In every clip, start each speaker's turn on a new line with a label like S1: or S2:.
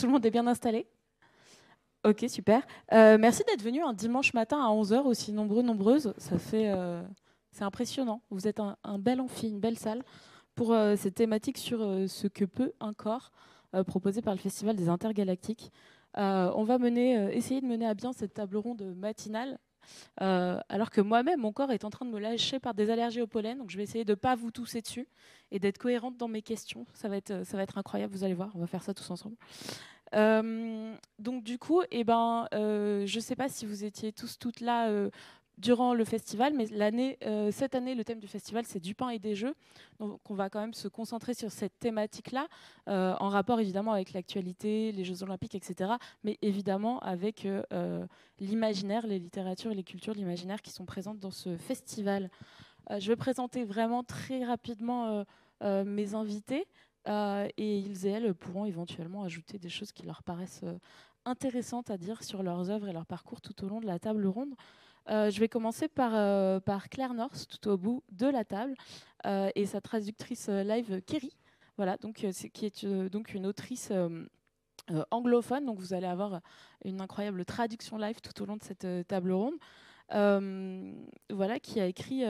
S1: Tout le monde est bien installé? Ok, super. Merci d'être venu un dimanche matin à 11 heures, aussi nombreux, nombreuses. C'est impressionnant. Vous êtes un bel amphi, une belle salle pour cette thématique sur ce que peut un corps proposé par le Festival des Intergalactiques. On va essayer de mener à bien cette table ronde matinale, alors que moi-même, mon corps est en train de me lâcher par des allergies au pollen. Donc je vais essayer de ne pas vous tousser dessus et d'être cohérente dans mes questions. Ça va être incroyable, vous allez voir. On va faire ça tous ensemble. Donc du coup, je ne sais pas si vous étiez tous toutes là durant le festival, mais cette année, le thème du festival, c'est du pain et des jeux. Donc on va quand même se concentrer sur cette thématique-là, en rapport évidemment avec l'actualité, les Jeux Olympiques, etc. Mais évidemment avec l'imaginaire, les littératures et les cultures, l'imaginaire qui sont présentes dans ce festival. Je vais présenter vraiment très rapidement mes invités, et ils et elles pourront éventuellement ajouter des choses qui leur paraissent intéressantes à dire sur leurs œuvres et leur parcours tout au long de la table ronde. Je vais commencer par Claire North, tout au bout de la table, et sa traductrice live, Kerry. Voilà, donc, qui est donc une autrice anglophone. Donc vous allez avoir une incroyable traduction live tout au long de cette table ronde. Voilà, qui a écrit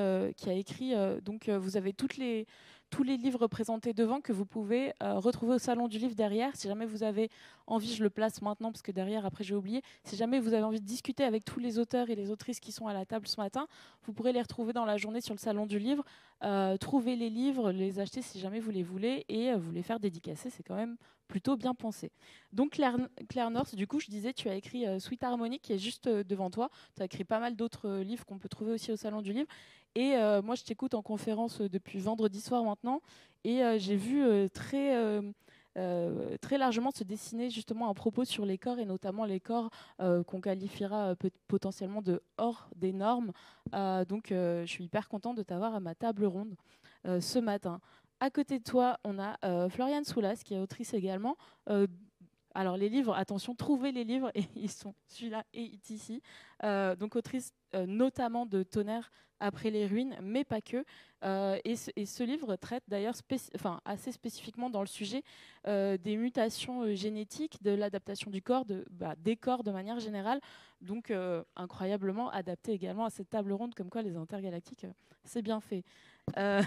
S1: donc vous avez tous les livres présentés devant que vous pouvez retrouver au Salon du Livre derrière. Si jamais vous avez envie, je le place maintenant parce que derrière, après, j'ai oublié. Si jamais vous avez envie de discuter avec tous les auteurs et les autrices qui sont à la table ce matin, vous pourrez les retrouver dans la journée sur le Salon du Livre. Trouver les livres, les acheter si jamais vous les voulez et vous les faire dédicacer. C'est quand même plutôt bien pensé. Donc Claire North, du coup, je disais, tu as écrit Sweet Harmony qui est juste devant toi. Tu as écrit pas mal d'autres livres qu'on peut trouver aussi au Salon du Livre. Et moi, je t'écoute en conférence depuis vendredi soir maintenant. Et j'ai vu très largement se dessiner justement un propos sur les corps, et notamment les corps qu'on qualifiera potentiellement de hors des normes. Donc, je suis hyper contente de t'avoir à ma table ronde ce matin. À côté de toi, on a Floriane Soulas, qui est autrice également. Alors les livres, attention, trouvez les livres, et ils sont celui-là et ici. Donc autrice notamment de Tonnerre après les ruines, mais pas que. Et ce livre traite d'ailleurs assez spécifiquement dans le sujet des mutations génétiques, de l'adaptation du corps, des corps de manière générale. Donc incroyablement adapté également à cette table ronde, comme quoi les intergalactiques, c'est bien fait. Euh,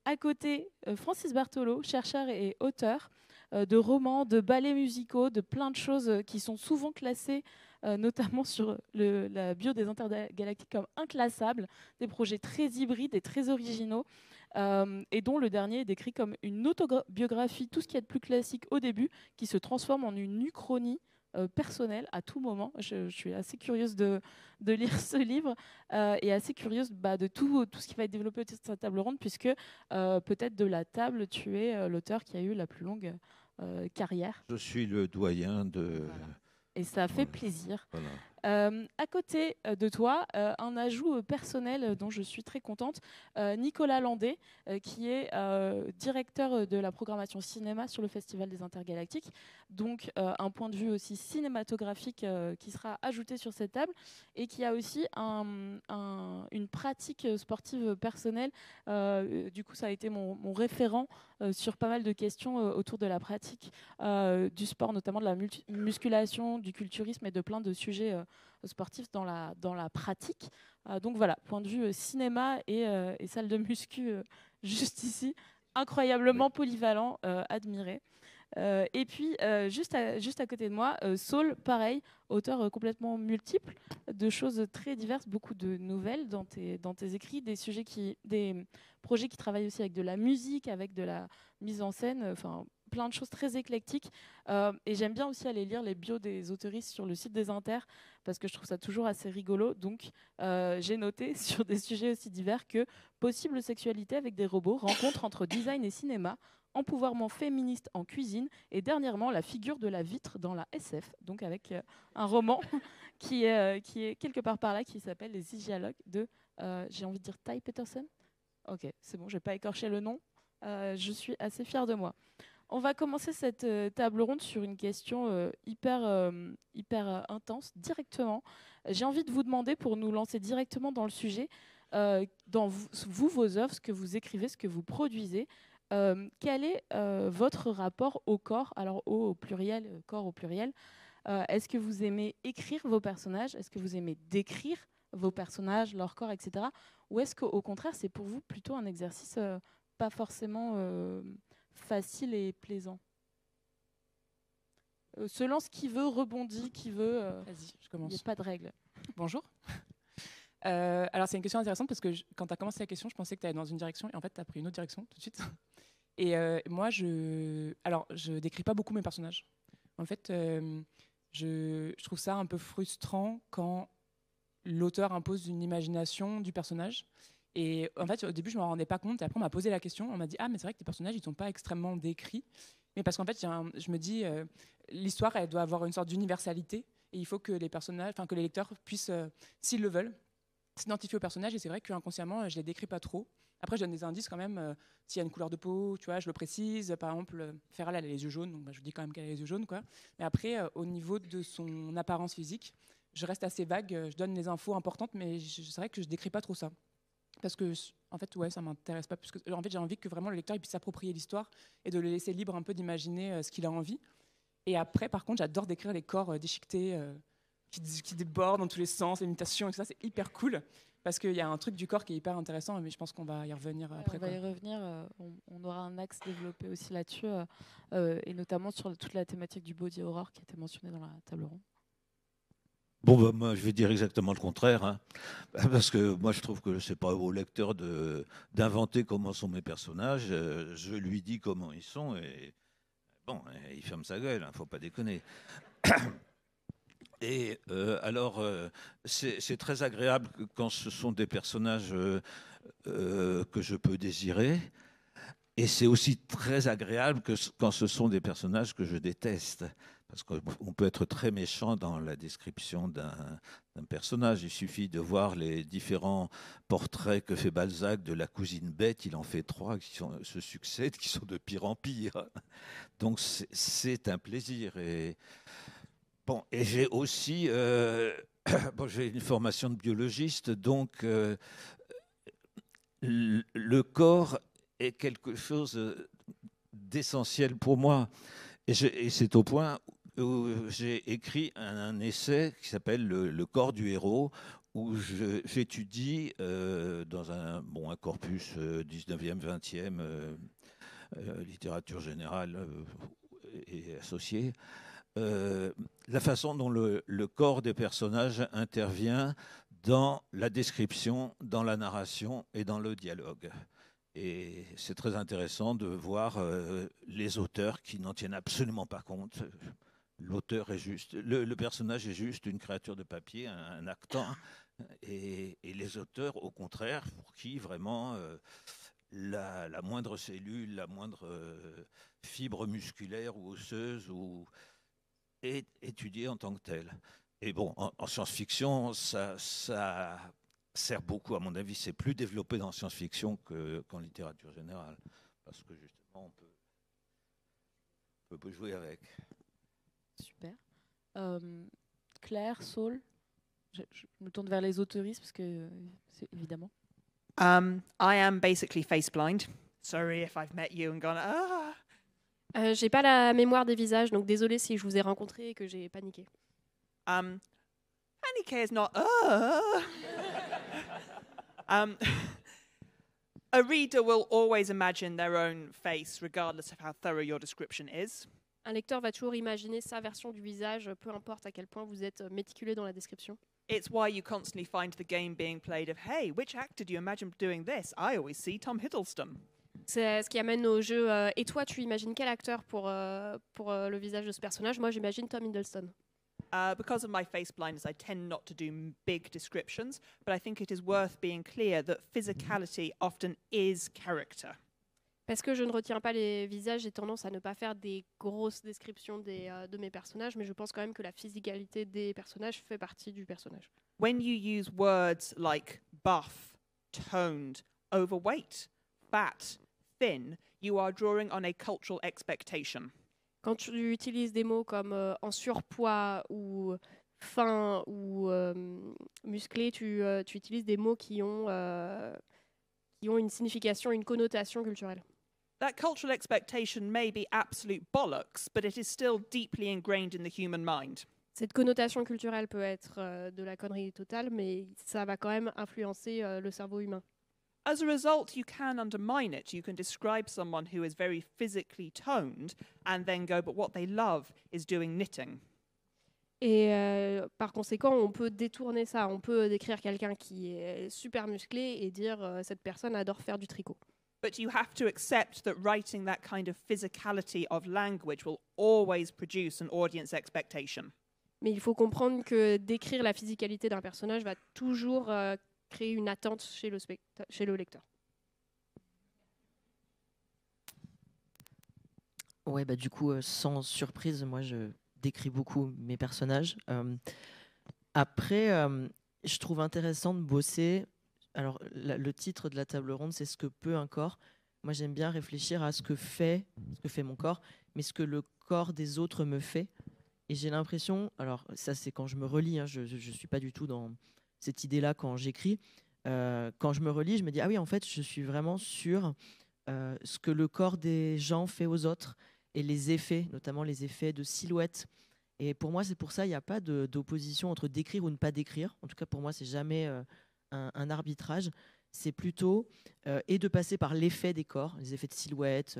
S1: À côté, Francis Bartolo, chercheur et auteur de romans, de ballets musicaux, de plein de choses qui sont souvent classées, notamment sur la bio des intergalactiques, comme inclassables, des projets très hybrides et très originaux, et dont le dernier est décrit comme une autobiographie, tout ce qui est de plus classique au début, qui se transforme en une uchronie personnelle à tout moment. Je suis assez curieuse de lire ce livre, et assez curieuse de tout ce qui va être développé autour de cette table ronde, puisque peut-être de la table, tu es l'auteur qui a eu la plus longue carrière.
S2: Je suis le doyen de...
S1: Voilà. Et ça fait
S2: Voilà.
S1: plaisir.
S2: Voilà.
S1: À côté de toi, un ajout personnel dont je suis très contente, Nicolas Landé, qui est directeur de la programmation cinéma sur le Festival des Intergalactiques. Donc un point de vue aussi cinématographique qui sera ajouté sur cette table, et qui a aussi une pratique sportive personnelle. Du coup, ça a été mon référent sur pas mal de questions autour de la pratique du sport, notamment de la musculation, du culturisme et de plein de sujets sportifs dans la pratique. Donc voilà, point de vue cinéma et salle de muscu juste ici,
S2: Oui.
S1: incroyablement polyvalent, admiré. Et puis, juste à côté de moi, Saul, pareil, auteur complètement multiple, de choses très diverses, beaucoup de nouvelles dans tes écrits, des projets qui travaillent aussi avec de la musique, avec de la mise en scène, enfin plein de choses très éclectiques. Et j'aime bien aussi aller lire les bios des autoristes sur le site des Inter, parce que je trouve ça toujours assez rigolo. Donc, j'ai noté sur des sujets aussi divers que possible sexualité avec des robots, rencontre entre design et cinéma, empouvoirment féministe en cuisine, et dernièrement la figure de la vitre dans la SF, donc avec un roman qui est quelque part par là, qui s'appelle Les Hygialogues de, j'ai envie de dire, Ty Peterson. Ok, c'est bon, je vais pas écorcher le nom. Je suis assez fière de moi. On va commencer cette table ronde sur une question hyper intense, directement. J'ai envie de vous demander, pour nous lancer directement dans le sujet, dans vos œuvres, ce que vous écrivez, ce que vous produisez, Quel est votre rapport au corps? Alors au pluriel, corps au pluriel. Est-ce que vous aimez écrire vos personnages? Est-ce que vous aimez décrire vos personnages, leur corps, etc. Ou est-ce qu'au contraire, c'est pour vous plutôt un exercice pas forcément facile et plaisant? Se lance qui veut, rebondit qui veut.
S3: Vas-y, je
S1: Il
S3: commence.
S1: n'y a pas de règle.
S3: Bonjour. Alors, c'est une question intéressante parce que quand tu as commencé la question, je pensais que tu allais dans une direction et en fait, tu as pris une autre direction tout de suite. Et moi, je décris pas beaucoup mes personnages. En fait, je trouve ça un peu frustrant quand l'auteur impose une imagination du personnage. Et en fait, au début, je ne m'en rendais pas compte. Et après, on m'a posé la question. On m'a dit « Ah, mais c'est vrai que tes personnages, ils ne sont pas extrêmement décrits. » Mais parce qu'en fait, je me dis, l'histoire, elle doit avoir une sorte d'universalité. Et il faut que les personnages, que les lecteurs puissent, s'ils le veulent, s'identifier aux personnages. Et c'est vrai qu'inconsciemment, je ne les décris pas trop. Après, je donne des indices quand même. S'il y a une couleur de peau, tu vois, je le précise. Par exemple, Feral, elle a les yeux jaunes. Donc, je dis quand même qu'elle a les yeux jaunes, quoi. Mais après, au niveau de son apparence physique, je reste assez vague. Je donne les infos importantes, mais c'est vrai que je ne décris pas trop ça. Parce que, en fait, ouais, ça m'intéresse pas plus que. En fait, j'ai envie que vraiment le lecteur il puisse s'approprier l'histoire et de le laisser libre un peu d'imaginer ce qu'il a envie. Et après, par contre, j'adore décrire les corps déchiquetés qui débordent dans tous les sens, les mutations et tout ça. C'est hyper cool parce qu'il y a un truc du corps qui est hyper intéressant, mais je pense qu'on va y revenir après.
S1: On va y revenir. On aura un axe développé aussi là-dessus, et notamment sur toute la thématique du body horror qui était mentionnée dans la table ronde.
S2: Bon, bah, moi, je vais dire exactement le contraire, hein, parce que moi, je trouve que c'est pas au lecteur d'inventer comment sont mes personnages. Je lui dis comment ils sont et bon, il ferme sa gueule, hein, faut pas déconner. Et alors, c'est très agréable quand ce sont des personnages que je peux désirer. Et c'est aussi très agréable quand ce sont des personnages que je déteste. Parce qu'on peut être très méchant dans la description d'un personnage. Il suffit de voir les différents portraits que fait Balzac de la cousine bête. Il en fait 3 qui se succèdent, qui sont de pire en pire. Donc c'est un plaisir. Et, bon, et j'ai aussi bon, j'ai une formation de biologiste, donc le corps est quelque chose d'essentiel pour moi. Et c'est au point où j'ai écrit un essai qui s'appelle le corps du héros, où j'étudie dans un corpus 19e, 20e, littérature générale et associée, la façon dont le corps des personnages intervient dans la description, dans la narration et dans le dialogue. Et c'est très intéressant de voir les auteurs qui n'en tiennent absolument pas compte. L'auteur est juste, le personnage est juste une créature de papier, un actant, et les auteurs, au contraire, pour qui vraiment la moindre cellule, la moindre fibre musculaire ou osseuse est étudiée en tant que telle. Et bon, en science-fiction, ça sert beaucoup, à mon avis, c'est plus développé dans science-fiction qu'en littérature générale, parce que justement, on peut jouer avec.
S1: Super. Claire, Saul, je me tourne vers les autoristes, parce que c'est évidemment.
S4: I am basically face blind. Sorry if I've met you and gone, ah.
S5: J'ai pas la mémoire des visages, donc désolé si je vous ai rencontré et que j'ai paniqué.
S4: Panique is not. A reader will always imagine their own face, regardless of how thorough your description is.
S5: Un lecteur va toujours imaginer sa version du visage, peu importe à quel point vous êtes méticulé dans la description.
S4: It's why you constantly find the game being played of, hey, which actor do you imagine doing this? I always see Tom Hiddleston.
S5: C'est ce qui amène au jeu. Et toi, tu imagines quel acteur pour le visage de ce personnage? Moi, j'imagine Tom Hiddleston.
S4: Because of my face blindness, I tend not to do big descriptions, but I think it is worth being clear that physicality often is character.
S5: Parce que je ne retiens pas les visages, j'ai tendance à ne pas faire des grosses descriptions de mes personnages, mais je pense quand même que la physicalité des personnages fait partie du personnage.
S4: When you use words like buff, toned, overweight, fat, thin, you are drawing on a cultural expectation.
S5: Quand tu utilises des mots comme en surpoids ou fin ou musclé, tu utilises des mots qui ont une signification, une connotation culturelle.
S4: That cultural expectation may be absolute bollocks, but it is still deeply ingrained in the human mind.
S5: Cette connotation culturelle peut être de la connerie totale, mais ça va quand même influencer le cerveau humain.
S4: As a result, you can undermine it. You can describe someone who is very physically toned and then go, but what they love is doing knitting.
S5: Et par conséquent, on peut détourner ça. On peut décrire quelqu'un qui est super musclé et dire cette personne adore faire du tricot.
S4: But you have to accept that writing that kind of physicality of language will always produce an audience expectation.
S5: Mais il faut comprendre que décrire la physicalité d'un personnage va toujours créer une attente chez le lecteur.
S6: Ouais, bah du coup, sans surprise, moi je décris beaucoup mes personnages. Après, je trouve intéressant de bosser. Alors, le titre de la table ronde, c'est ce que peut un corps. Moi, j'aime bien réfléchir à ce que fait mon corps, mais ce que le corps des autres me fait. Et j'ai l'impression, alors ça c'est quand je me relis, hein, je ne suis pas du tout dans cette idée-là quand j'écris. Quand je me relis, je me dis, ah oui, en fait, je suis vraiment sur ce que le corps des gens fait aux autres et les effets, notamment les effets de silhouette. Et pour moi, c'est pour ça, il n'y a pas d'opposition entre décrire ou ne pas décrire. En tout cas, pour moi, c'est jamais un arbitrage. C'est plutôt et de passer par l'effet des corps, les effets de silhouette,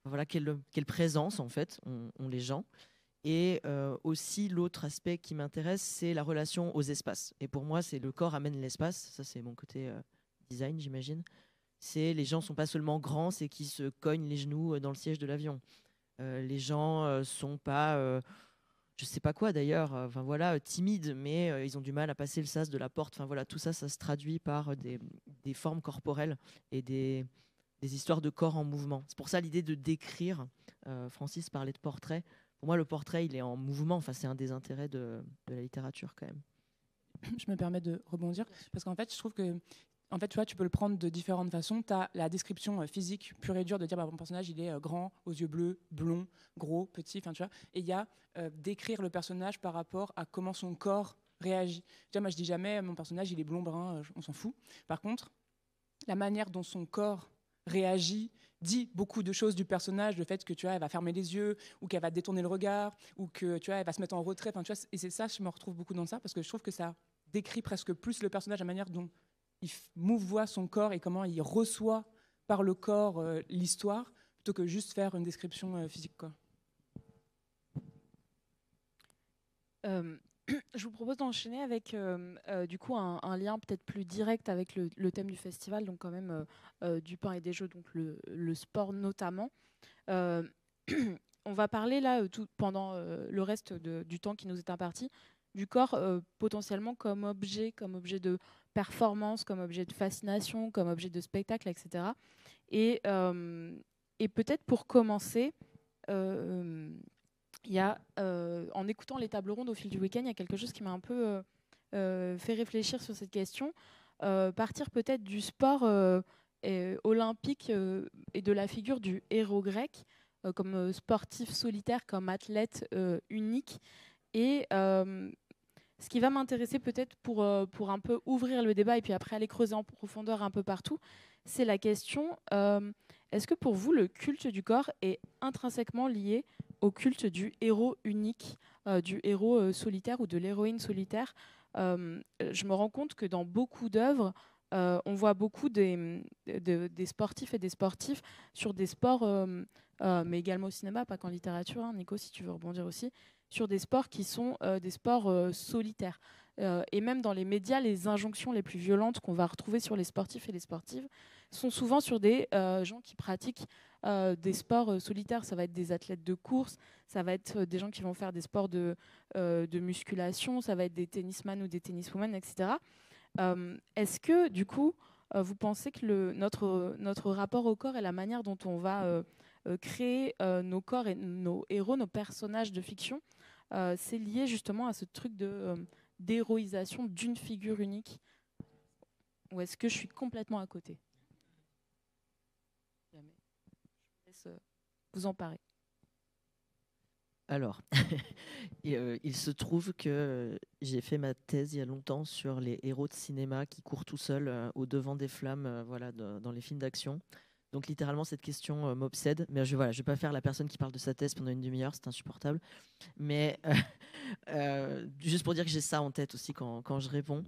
S6: voilà, quelle présence, en fait, ont les gens. Et aussi, l'autre aspect qui m'intéresse, c'est la relation aux espaces. Et pour moi, c'est le corps amène l'espace. Ça, c'est mon côté design, j'imagine. C'est les gens ne sont pas seulement grands, c'est qu'ils se cognent les genoux dans le siège de l'avion. Les gens sont pas, je sais pas quoi d'ailleurs, voilà, timides, mais ils ont du mal à passer le sas de la porte. Enfin voilà, tout ça, ça se traduit par des formes corporelles et des histoires de corps en mouvement. C'est pour ça l'idée de décrire. Francis parlait de portrait. Pour moi, le portrait, il est en mouvement. Enfin, c'est un des intérêts de la littérature, quand même.
S3: Je me permets de rebondir parce qu'en fait, je trouve que en fait, tu vois, tu peux le prendre de différentes façons. Tu as la description physique pure et dure de dire bah, mon personnage, il est grand, aux yeux bleus, blond, gros, petit, enfin tu vois. Et il y a décrire le personnage par rapport à comment son corps réagit. Tu vois, moi, je dis jamais mon personnage, il est blond, brun, on s'en fout. Par contre, la manière dont son corps réagit dit beaucoup de choses du personnage, le fait que tu vois, elle va fermer les yeux ou qu'elle va détourner le regard ou que tu vois, elle va se mettre en retrait. Enfin, tu vois, et c'est ça, je me retrouve beaucoup dans ça parce que je trouve que ça décrit presque plus le personnage, la manière dont il mouvoie son corps et comment il reçoit par le corps l'histoire plutôt que juste faire une description physique, quoi.
S1: Je vous propose d'enchaîner avec du coup un lien peut-être plus direct avec le thème du festival, donc quand même du pain et des jeux, donc le sport notamment. On va parler là pendant le reste du temps qui nous est imparti du corps potentiellement comme objet de performance, comme objet de fascination, comme objet de spectacle, etc. Et peut-être pour commencer, il y a, en écoutant les tables rondes au fil du week-end, il y a quelque chose qui m'a un peu fait réfléchir sur cette question. Partir peut-être du sport olympique et de la figure du héros grec comme sportif solitaire, comme athlète unique. Et ce qui va m'intéresser peut-être pour un peu ouvrir le débat et puis après aller creuser en profondeur un peu partout, c'est la question, est-ce que pour vous le culte du corps est intrinsèquement lié au culte du héros unique, du héros solitaire ou de l'héroïne solitaire? Je me rends compte que dans beaucoup d'œuvres, on voit beaucoup des sportifs et des sportifs sur des sports, mais également au cinéma, pas qu'en littérature, hein, Nico, si tu veux rebondir aussi, sur des sports qui sont des sports solitaires. Et même dans les médias, les injonctions les plus violentes qu'on va retrouver sur les sportifs et les sportives sont souvent sur des gens qui pratiquent des sports solitaires. Ça va être des athlètes de course, ça va être des gens qui vont faire des sports de musculation, ça va être des tennisman ou des tenniswomen, etc. Est-ce que, du coup, vous pensez que notre rapport au corps et la manière dont on va créer nos corps et nos héros, nos personnages de fiction, c'est lié justement à ce truc d'héroïsation d'une figure unique? Ou est-ce que je suis complètement à côté? Je vous laisse vous emparer.
S6: Alors, il se trouve que j'ai fait ma thèse il y a longtemps sur les héros de cinéma qui courent tout seuls au devant des flammes voilà, dans les films d'action. Donc littéralement, cette question m'obsède. Mais je vais pas faire la personne qui parle de sa thèse pendant une demi-heure, c'est insupportable. Mais juste pour dire que j'ai ça en tête aussi quand je réponds.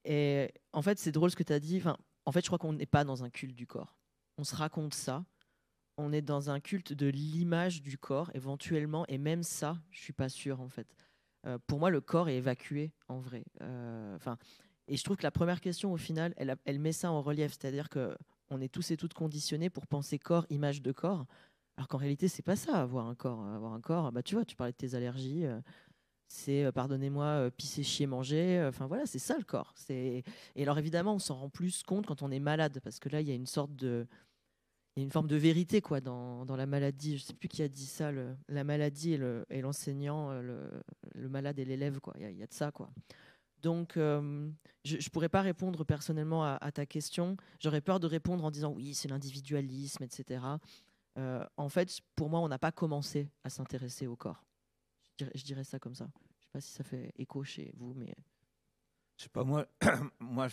S6: Et en fait, c'est drôle ce que tu as dit. Enfin, en fait, je crois qu'on n'est pas dans un culte du corps. On se raconte ça. On est dans un culte de l'image du corps, éventuellement. Et même ça, je suis pas sûre, en fait. Pour moi, le corps est évacué, en vrai. Et je trouve que la première question, au final, elle met ça en relief. C'est-à-dire qu'on est tous et toutes conditionnés pour penser corps, image de corps. Alors qu'en réalité, c'est pas ça, avoir un corps. Avoir un corps, bah, tu vois, tu parlais de tes allergies. C'est, pardonnez-moi, pisser, chier, manger. Enfin, voilà, c'est ça, le corps. Et alors, évidemment, on s'en rend plus compte quand on est malade. Parce que là, il y a une sorte de... Il y a une forme de vérité quoi, dans la maladie. Je ne sais plus qui a dit ça, la maladie et l'enseignant, le malade et l'élève. Il y a de ça. Quoi. Donc, je ne pourrais pas répondre personnellement à ta question. J'aurais peur de répondre en disant oui, c'est l'individualisme, etc. En fait, pour moi, on n'a pas commencé à s'intéresser au corps. Je dirais ça comme ça. Je ne sais pas si ça fait écho chez vous, mais...
S2: Je sais pas, moi, moi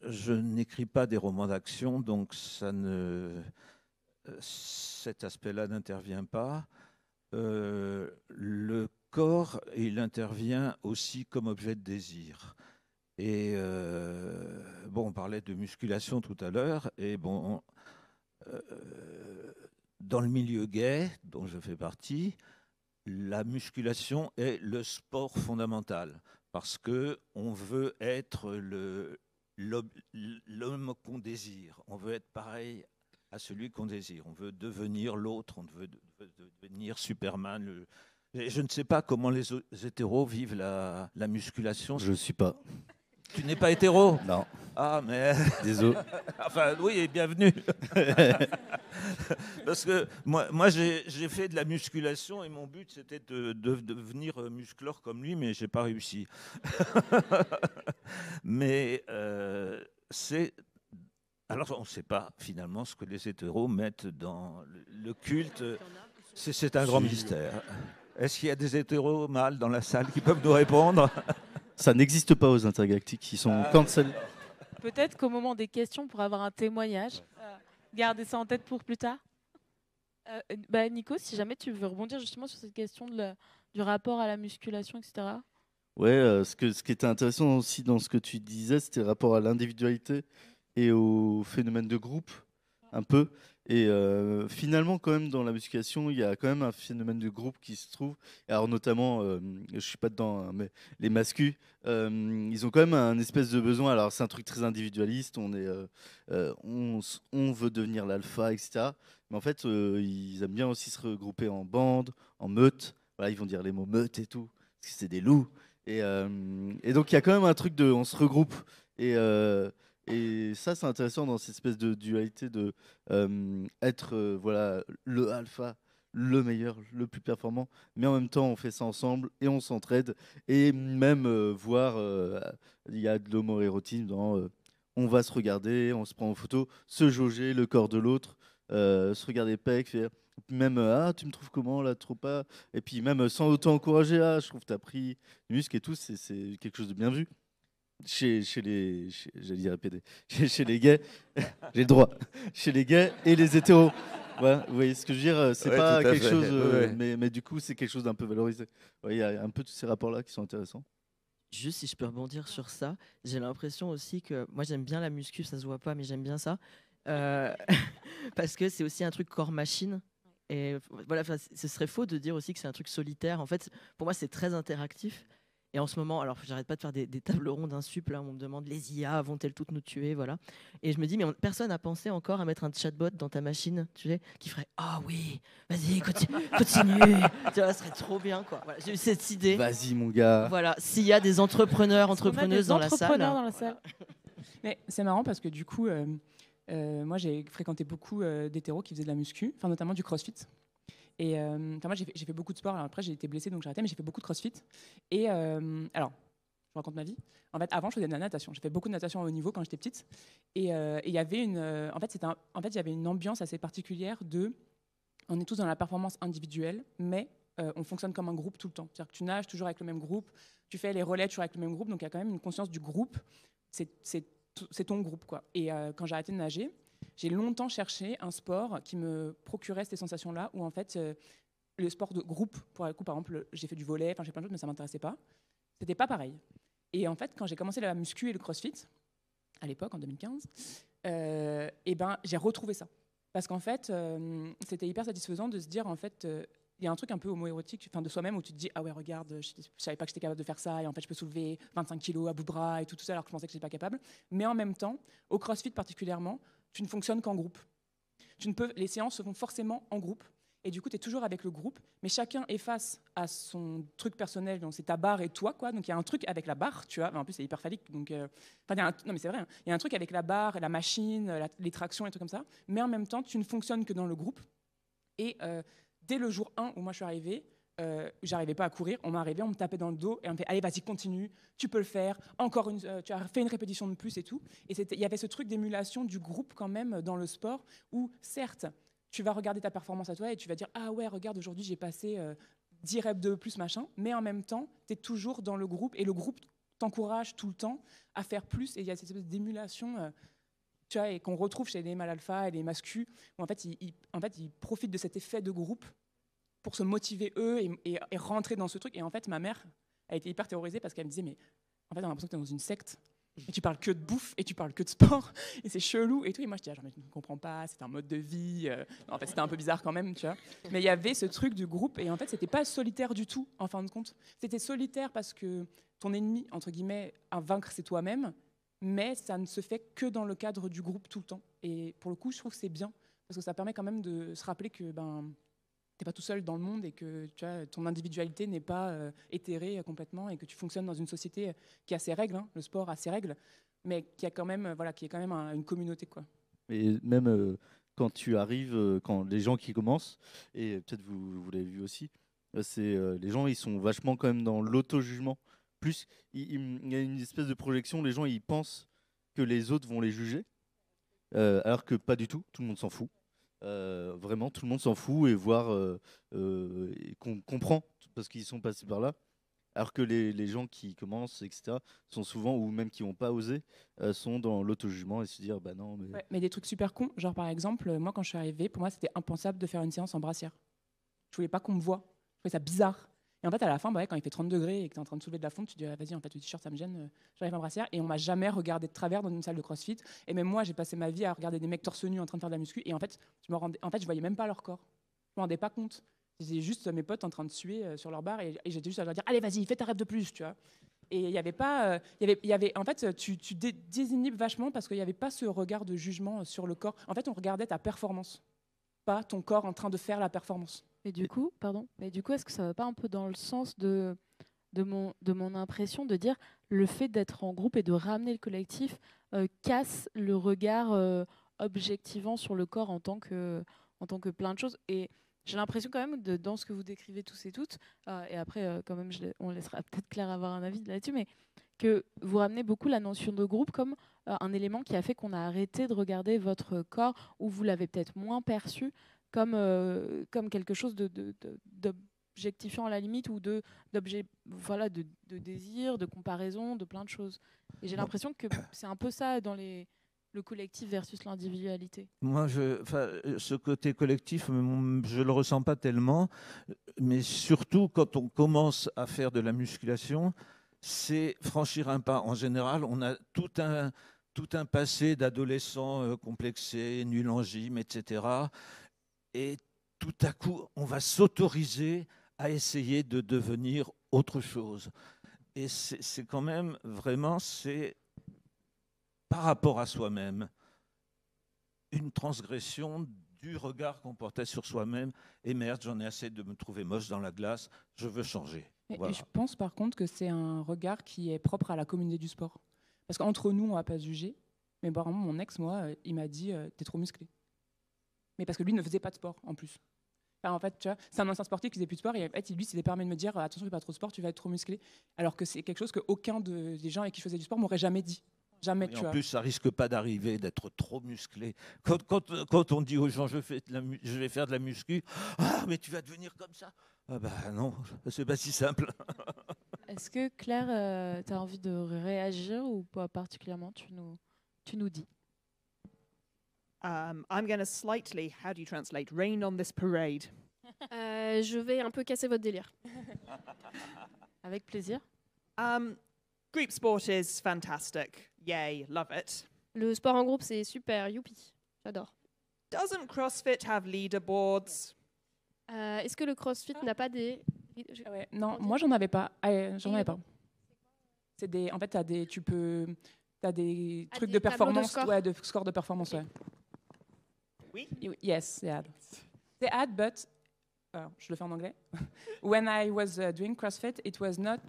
S2: je n'écris pas des romans d'action, donc cet aspect-là n'intervient pas. Le corps, il intervient aussi comme objet de désir. Et on parlait de musculation tout à l'heure, et dans le milieu gay, dont je fais partie, la musculation est le sport fondamental, parce qu'on veut être l'homme qu'on désire. On veut être pareil à celui qu'on désire. On veut devenir l'autre, on veut devenir Superman. Je ne sais pas comment les hétéros vivent la musculation.
S7: Je ne suis pas.
S2: Tu n'es pas hétéro?
S7: Non.
S2: Ah, mais...
S7: Désolé.
S2: Enfin, oui, bienvenue. Parce que moi j'ai fait de la musculation et mon but, c'était de devenir musclore comme lui, mais je n'ai pas réussi. Mais c'est... Alors, on ne sait pas, finalement, ce que les hétéros mettent dans le culte. C'est un grand mystère. Est-ce qu'il y a des hétéros mâles dans la salle qui peuvent nous répondre?
S7: Ça n'existe pas aux intergalactiques, ils sont cancel.
S1: Peut-être qu'au moment des questions, pour avoir un témoignage, gardez ça en tête pour plus tard. Nico, si jamais tu veux rebondir justement sur cette question du rapport à la musculation, etc.
S7: Ouais, ce qui était intéressant aussi dans ce que tu disais, c'était le rapport à l'individualité et au phénomène de groupe, un peu. Et finalement, quand même, dans la musculation, il y a quand même un phénomène de groupe qui se trouve. Alors, notamment, je ne suis pas dedans, hein, mais les mascus, ils ont quand même un espèce de besoin. Alors, c'est un truc très individualiste. On veut devenir l'alpha, etc. Mais en fait, ils aiment bien aussi se regrouper en bande, en meute. Voilà, ils vont dire les mots meute et tout, parce que c'est des loups. Et donc, il y a quand même un truc de on se regroupe. Et ça, c'est intéressant dans cette espèce de dualité de être voilà, le alpha, le meilleur, le plus performant, mais en même temps, on fait ça ensemble et on s'entraide. Et même voir, il y a de l'homoérotisme dans on va se regarder, on se prend en photo, se jauger le corps de l'autre, se regarder pec, faire même ah, tu me trouves comment là, trop pas. Et puis même sans auto-encourager, ah, je trouve que tu as pris du muscle et tout, c'est quelque chose de bien vu. J'allais dire PD. Chez les gays, j'ai le droit. Chez les gays et les hétéros. Ouais, vous voyez ce que je veux dire, c'est pas quelque chose, mais du coup, c'est quelque chose d'un peu valorisé. Il y a un peu tous ces rapports-là qui sont intéressants.
S6: Juste si je peux rebondir sur ça, j'ai l'impression aussi que moi j'aime bien la muscu, ça se voit pas, mais j'aime bien ça parce que c'est aussi un truc corps-machine. Et voilà, ce serait faux de dire aussi que c'est un truc solitaire. En fait, pour moi, c'est très interactif. Et en ce moment, alors j'arrête pas de faire des tables rondes insup, là, on me demande les IA vont-elles toutes nous tuer, voilà. Et je me dis, mais personne n'a pensé encore à mettre un chatbot dans ta machine, tu sais, qui ferait ah oui, vas-y, continue, tu vois, ça serait trop bien, quoi. Voilà, j'ai eu cette idée.
S7: Vas-y, mon gars.
S6: Voilà, s'il y a des entrepreneuses dans la salle.
S3: Mais c'est marrant parce que du coup, moi j'ai fréquenté beaucoup d'hétéros qui faisaient de la muscu, enfin notamment du crossfit. Et moi, j'ai fait beaucoup de sport. Alors après, j'ai été blessée, donc j'ai arrêté, mais j'ai fait beaucoup de crossfit. Et alors, je raconte ma vie. En fait, avant, je faisais de la natation. J'ai fait beaucoup de natation à haut niveau quand j'étais petite. Et il y avait il y avait une ambiance assez particulière de... On est tous dans la performance individuelle, mais on fonctionne comme un groupe tout le temps. C'est-à-dire que tu nages toujours avec le même groupe, tu fais les relais toujours avec le même groupe, donc il y a quand même une conscience du groupe. C'est c'est ton groupe, quoi. Et quand j'ai arrêté de nager, j'ai longtemps cherché un sport qui me procurait ces sensations-là, où en fait, le sport de groupe, pour le coup, par exemple, j'ai fait du volley, j'ai plein de choses, mais ça m'intéressait pas. C'était pas pareil. Et en fait, quand j'ai commencé la muscu et le crossfit, à l'époque, en 2015, et ben, j'ai retrouvé ça. Parce qu'en fait, c'était hyper satisfaisant de se dire, en fait, il y a un truc un peu homoérotique de soi-même où tu te dis, ah ouais, regarde, je savais pas que j'étais capable de faire ça, et en fait, je peux soulever 25 kilos à bout de bras et tout ça, alors que je pensais que j'étais pas capable. Mais en même temps, au crossfit particulièrement, tu ne fonctionnes qu'en groupe. Les séances se font forcément en groupe. Et du coup, tu es toujours avec le groupe, mais chacun est face à son truc personnel, donc c'est ta barre et toi, quoi. Donc il y a un truc avec la barre, tu vois. En plus, c'est hyper phallique, donc. Non, mais c'est vrai. Hein. Il y a un truc avec la barre, la machine, les tractions, et trucs comme ça. Mais en même temps, tu ne fonctionnes que dans le groupe. Et dès le jour 1 où moi je suis arrivée, j'arrivais pas à courir, on m'arrivait, on me tapait dans le dos et on me fait allez vas-y continue, tu peux le faire, tu as fait une répétition de plus et tout. Et il y avait ce truc d'émulation du groupe quand même dans le sport où certes tu vas regarder ta performance à toi et tu vas dire ah ouais regarde aujourd'hui j'ai passé 10 reps de plus machin, mais en même temps tu es toujours dans le groupe et le groupe t'encourage tout le temps à faire plus et il y a cette espèce d'émulation tu vois, et qu'on retrouve chez les mâles alpha et les mascus où en fait ils profitent de cet effet de groupe pour se motiver eux et rentrer dans ce truc. Et en fait, ma mère a été hyper terrorisée parce qu'elle me disait mais en fait, on a l'impression que tu es dans une secte et tu parles que de bouffe et tu parles que de sport et c'est chelou et tout. Et moi, je dis ah, genre, mais tu ne comprends pas, c'est un mode de vie. Non, en fait, c'était un peu bizarre quand même, tu vois. Mais il y avait ce truc du groupe et en fait, c'était pas solitaire du tout en fin de compte. C'était solitaire parce que ton ennemi, entre guillemets, à vaincre, c'est toi-même. Mais ça ne se fait que dans le cadre du groupe tout le temps. Et pour le coup, je trouve que c'est bien parce que ça permet quand même de se rappeler que t'es pas tout seul dans le monde et que tu vois, ton individualité n'est pas éthérée complètement et que tu fonctionnes dans une société qui a ses règles, hein, le sport a ses règles, mais qui a quand même, qui est quand même une communauté, quoi.
S7: Et même quand tu arrives, quand les gens qui commencent, et peut-être vous l'avez vu aussi, les gens ils sont vachement quand même dans l'auto-jugement. Plus il y a une espèce de projection, les gens ils pensent que les autres vont les juger, alors que pas du tout, tout le monde s'en fout. Vraiment, tout le monde s'en fout et et qu'on comprend parce qu'ils sont passés par là. Alors que les gens qui commencent, etc., sont souvent, ou même qui n'ont pas osé, sont dans l'auto-jugement et se dire bah non. Mais...
S3: Ouais, mais des trucs super cons, genre par exemple, moi quand je suis arrivée, pour moi c'était impensable de faire une séance en brassière. Je voulais pas qu'on me voie, je trouvais ça bizarre. Et en fait, à la fin, quand il fait 30 degrés et que tu es en train de soulever de la fonte, tu te dis ah, vas-y, en fait, le t-shirt ça me gêne, j'arrive en brassière. Et on m'a jamais regardé de travers dans une salle de crossfit. Et même moi, j'ai passé ma vie à regarder des mecs torse nu en train de faire de la muscu. Et en fait, je voyais même pas leur corps. Je me rendais pas compte. C'était juste mes potes en train de suer sur leur barre et j'étais juste à leur dire allez, vas-y, fais ta rêve de plus, tu vois. Et il y avait pas, en fait, tu désinhibes vachement parce qu'il y avait pas ce regard de jugement sur le corps. En fait, on regardait ta performance, pas ton corps en train de faire la performance.
S1: Mais du coup, est-ce que ça va pas un peu dans le sens de mon impression de dire le fait d'être en groupe et de ramener le collectif casse le regard objectivant sur le corps en tant que plein de choses. Et j'ai l'impression quand même, dans ce que vous décrivez tous et toutes, et après quand même on laissera peut-être Claire avoir un avis là-dessus, mais que vous ramenez beaucoup la notion de groupe comme un élément qui a fait qu'on a arrêté de regarder votre corps, ou vous l'avez peut-être moins perçu comme quelque chose d'objectifiant à la limite, ou de désir, de comparaison, de plein de choses. Et j'ai l'impression que c'est un peu ça dans le collectif versus l'individualité.
S2: Moi, ce côté collectif, je ne le ressens pas tellement, mais surtout quand on commence à faire de la musculation, c'est franchir un pas. En général, on a tout un passé d'adolescent complexé, nul en gym, etc. Et tout à coup, on va s'autoriser à essayer de devenir autre chose. Et c'est quand même vraiment, c'est par rapport à soi-même, une transgression du regard qu'on portait sur soi-même. Et merde, j'en ai assez de me trouver moche dans la glace, je veux changer. Voilà.
S3: Et je pense par contre que c'est un regard qui est propre à la communauté du sport. Parce qu'entre nous, on ne va pas se juger. Mais par exemple, mon ex, moi, il m'a dit t'es trop musclé. Mais parce que lui ne faisait pas de sport en plus. Enfin, en fait, tu vois, c'est un ancien sportif qui faisait plus de sport et en fait, lui, s'est permis de me dire attention, fais pas trop de sport, tu vas être trop musclé. Alors que c'est quelque chose qu'aucun des gens avec qui je faisais du sport m'aurait jamais dit. Jamais,
S2: et en plus, ça risque pas d'arriver d'être trop musclé. Quand on dit aux gens je vais faire de la muscu, ah mais tu vas devenir comme ça. Ah bah non, c'est pas si simple.
S1: Est-ce que Claire, tu as envie de réagir ou pas particulièrement? Tu nous Tu nous dis.
S4: I'm going to slightly, how do you translate, rain on this parade.
S5: Je vais un peu casser votre délire.
S1: Avec plaisir.
S4: Group sport is fantastic. Yay, love it.
S5: Le sport en groupe, c'est super, youpi. J'adore.
S4: Doesn't CrossFit have leaderboards?
S5: Est-ce que le CrossFit n'a pas des...
S3: Ouais, non, moi j'en avais pas. J'en avais pas. C'est des, en fait, t'as des trucs
S5: des
S3: de
S5: tableaux de
S3: performance,
S5: score.
S3: ouais, de score de performance, ouais.
S4: Oui.
S3: Yes, they had. They had, but je le fais en anglais. When I was doing CrossFit, it was not.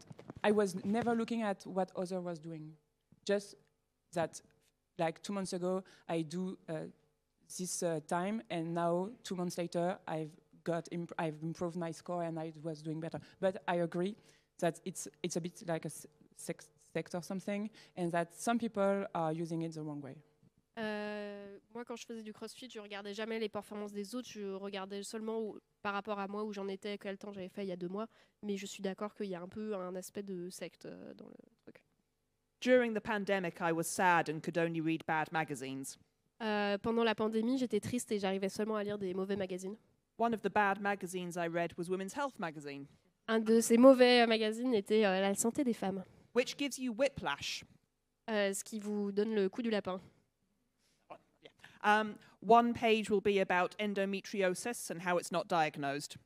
S3: I was never looking at what other was doing. Just that, like 2 months ago, I do this time, and now 2 months later, I've improved my score, and I was doing better. But I agree that it's a bit like a sect or something, and that some people are using it the wrong way.
S5: Moi, quand je faisais du CrossFit, je regardais jamais les performances des autres. Je regardais seulement par rapport à moi où j'en étais, quel temps j'avais fait il y a 2 mois. Mais je suis d'accord qu'il y a un peu un aspect de secte dans le truc.
S4: During the pandemic, I was sad and could only read bad magazines.
S5: Pendant la pandémie, j'étais triste et j'arrivais seulement à lire des mauvais magazines.
S4: One of the bad magazines I read was Women's Health magazine,
S5: Un de ces mauvais magazines était La santé des femmes,
S4: which gives you whiplash.
S5: ce qui vous donne le coup du lapin.
S4: One page will be about endometriosis and how it's not diagnosed.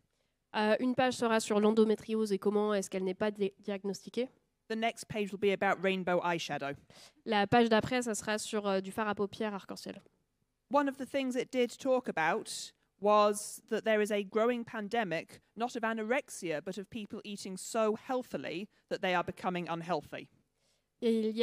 S5: Une page sera sur l'endométriose et comment est-ce qu'elle n'est pas diagnostiquée.
S4: The next page will be about rainbow eyeshadow.
S5: La page d'après, ça sera sur du fard à paupières arc-en-ciel.
S4: One of the things it did talk about was that there is a growing pandemic, not of anorexia, but of people eating so healthily that they are becoming unhealthy.
S5: Et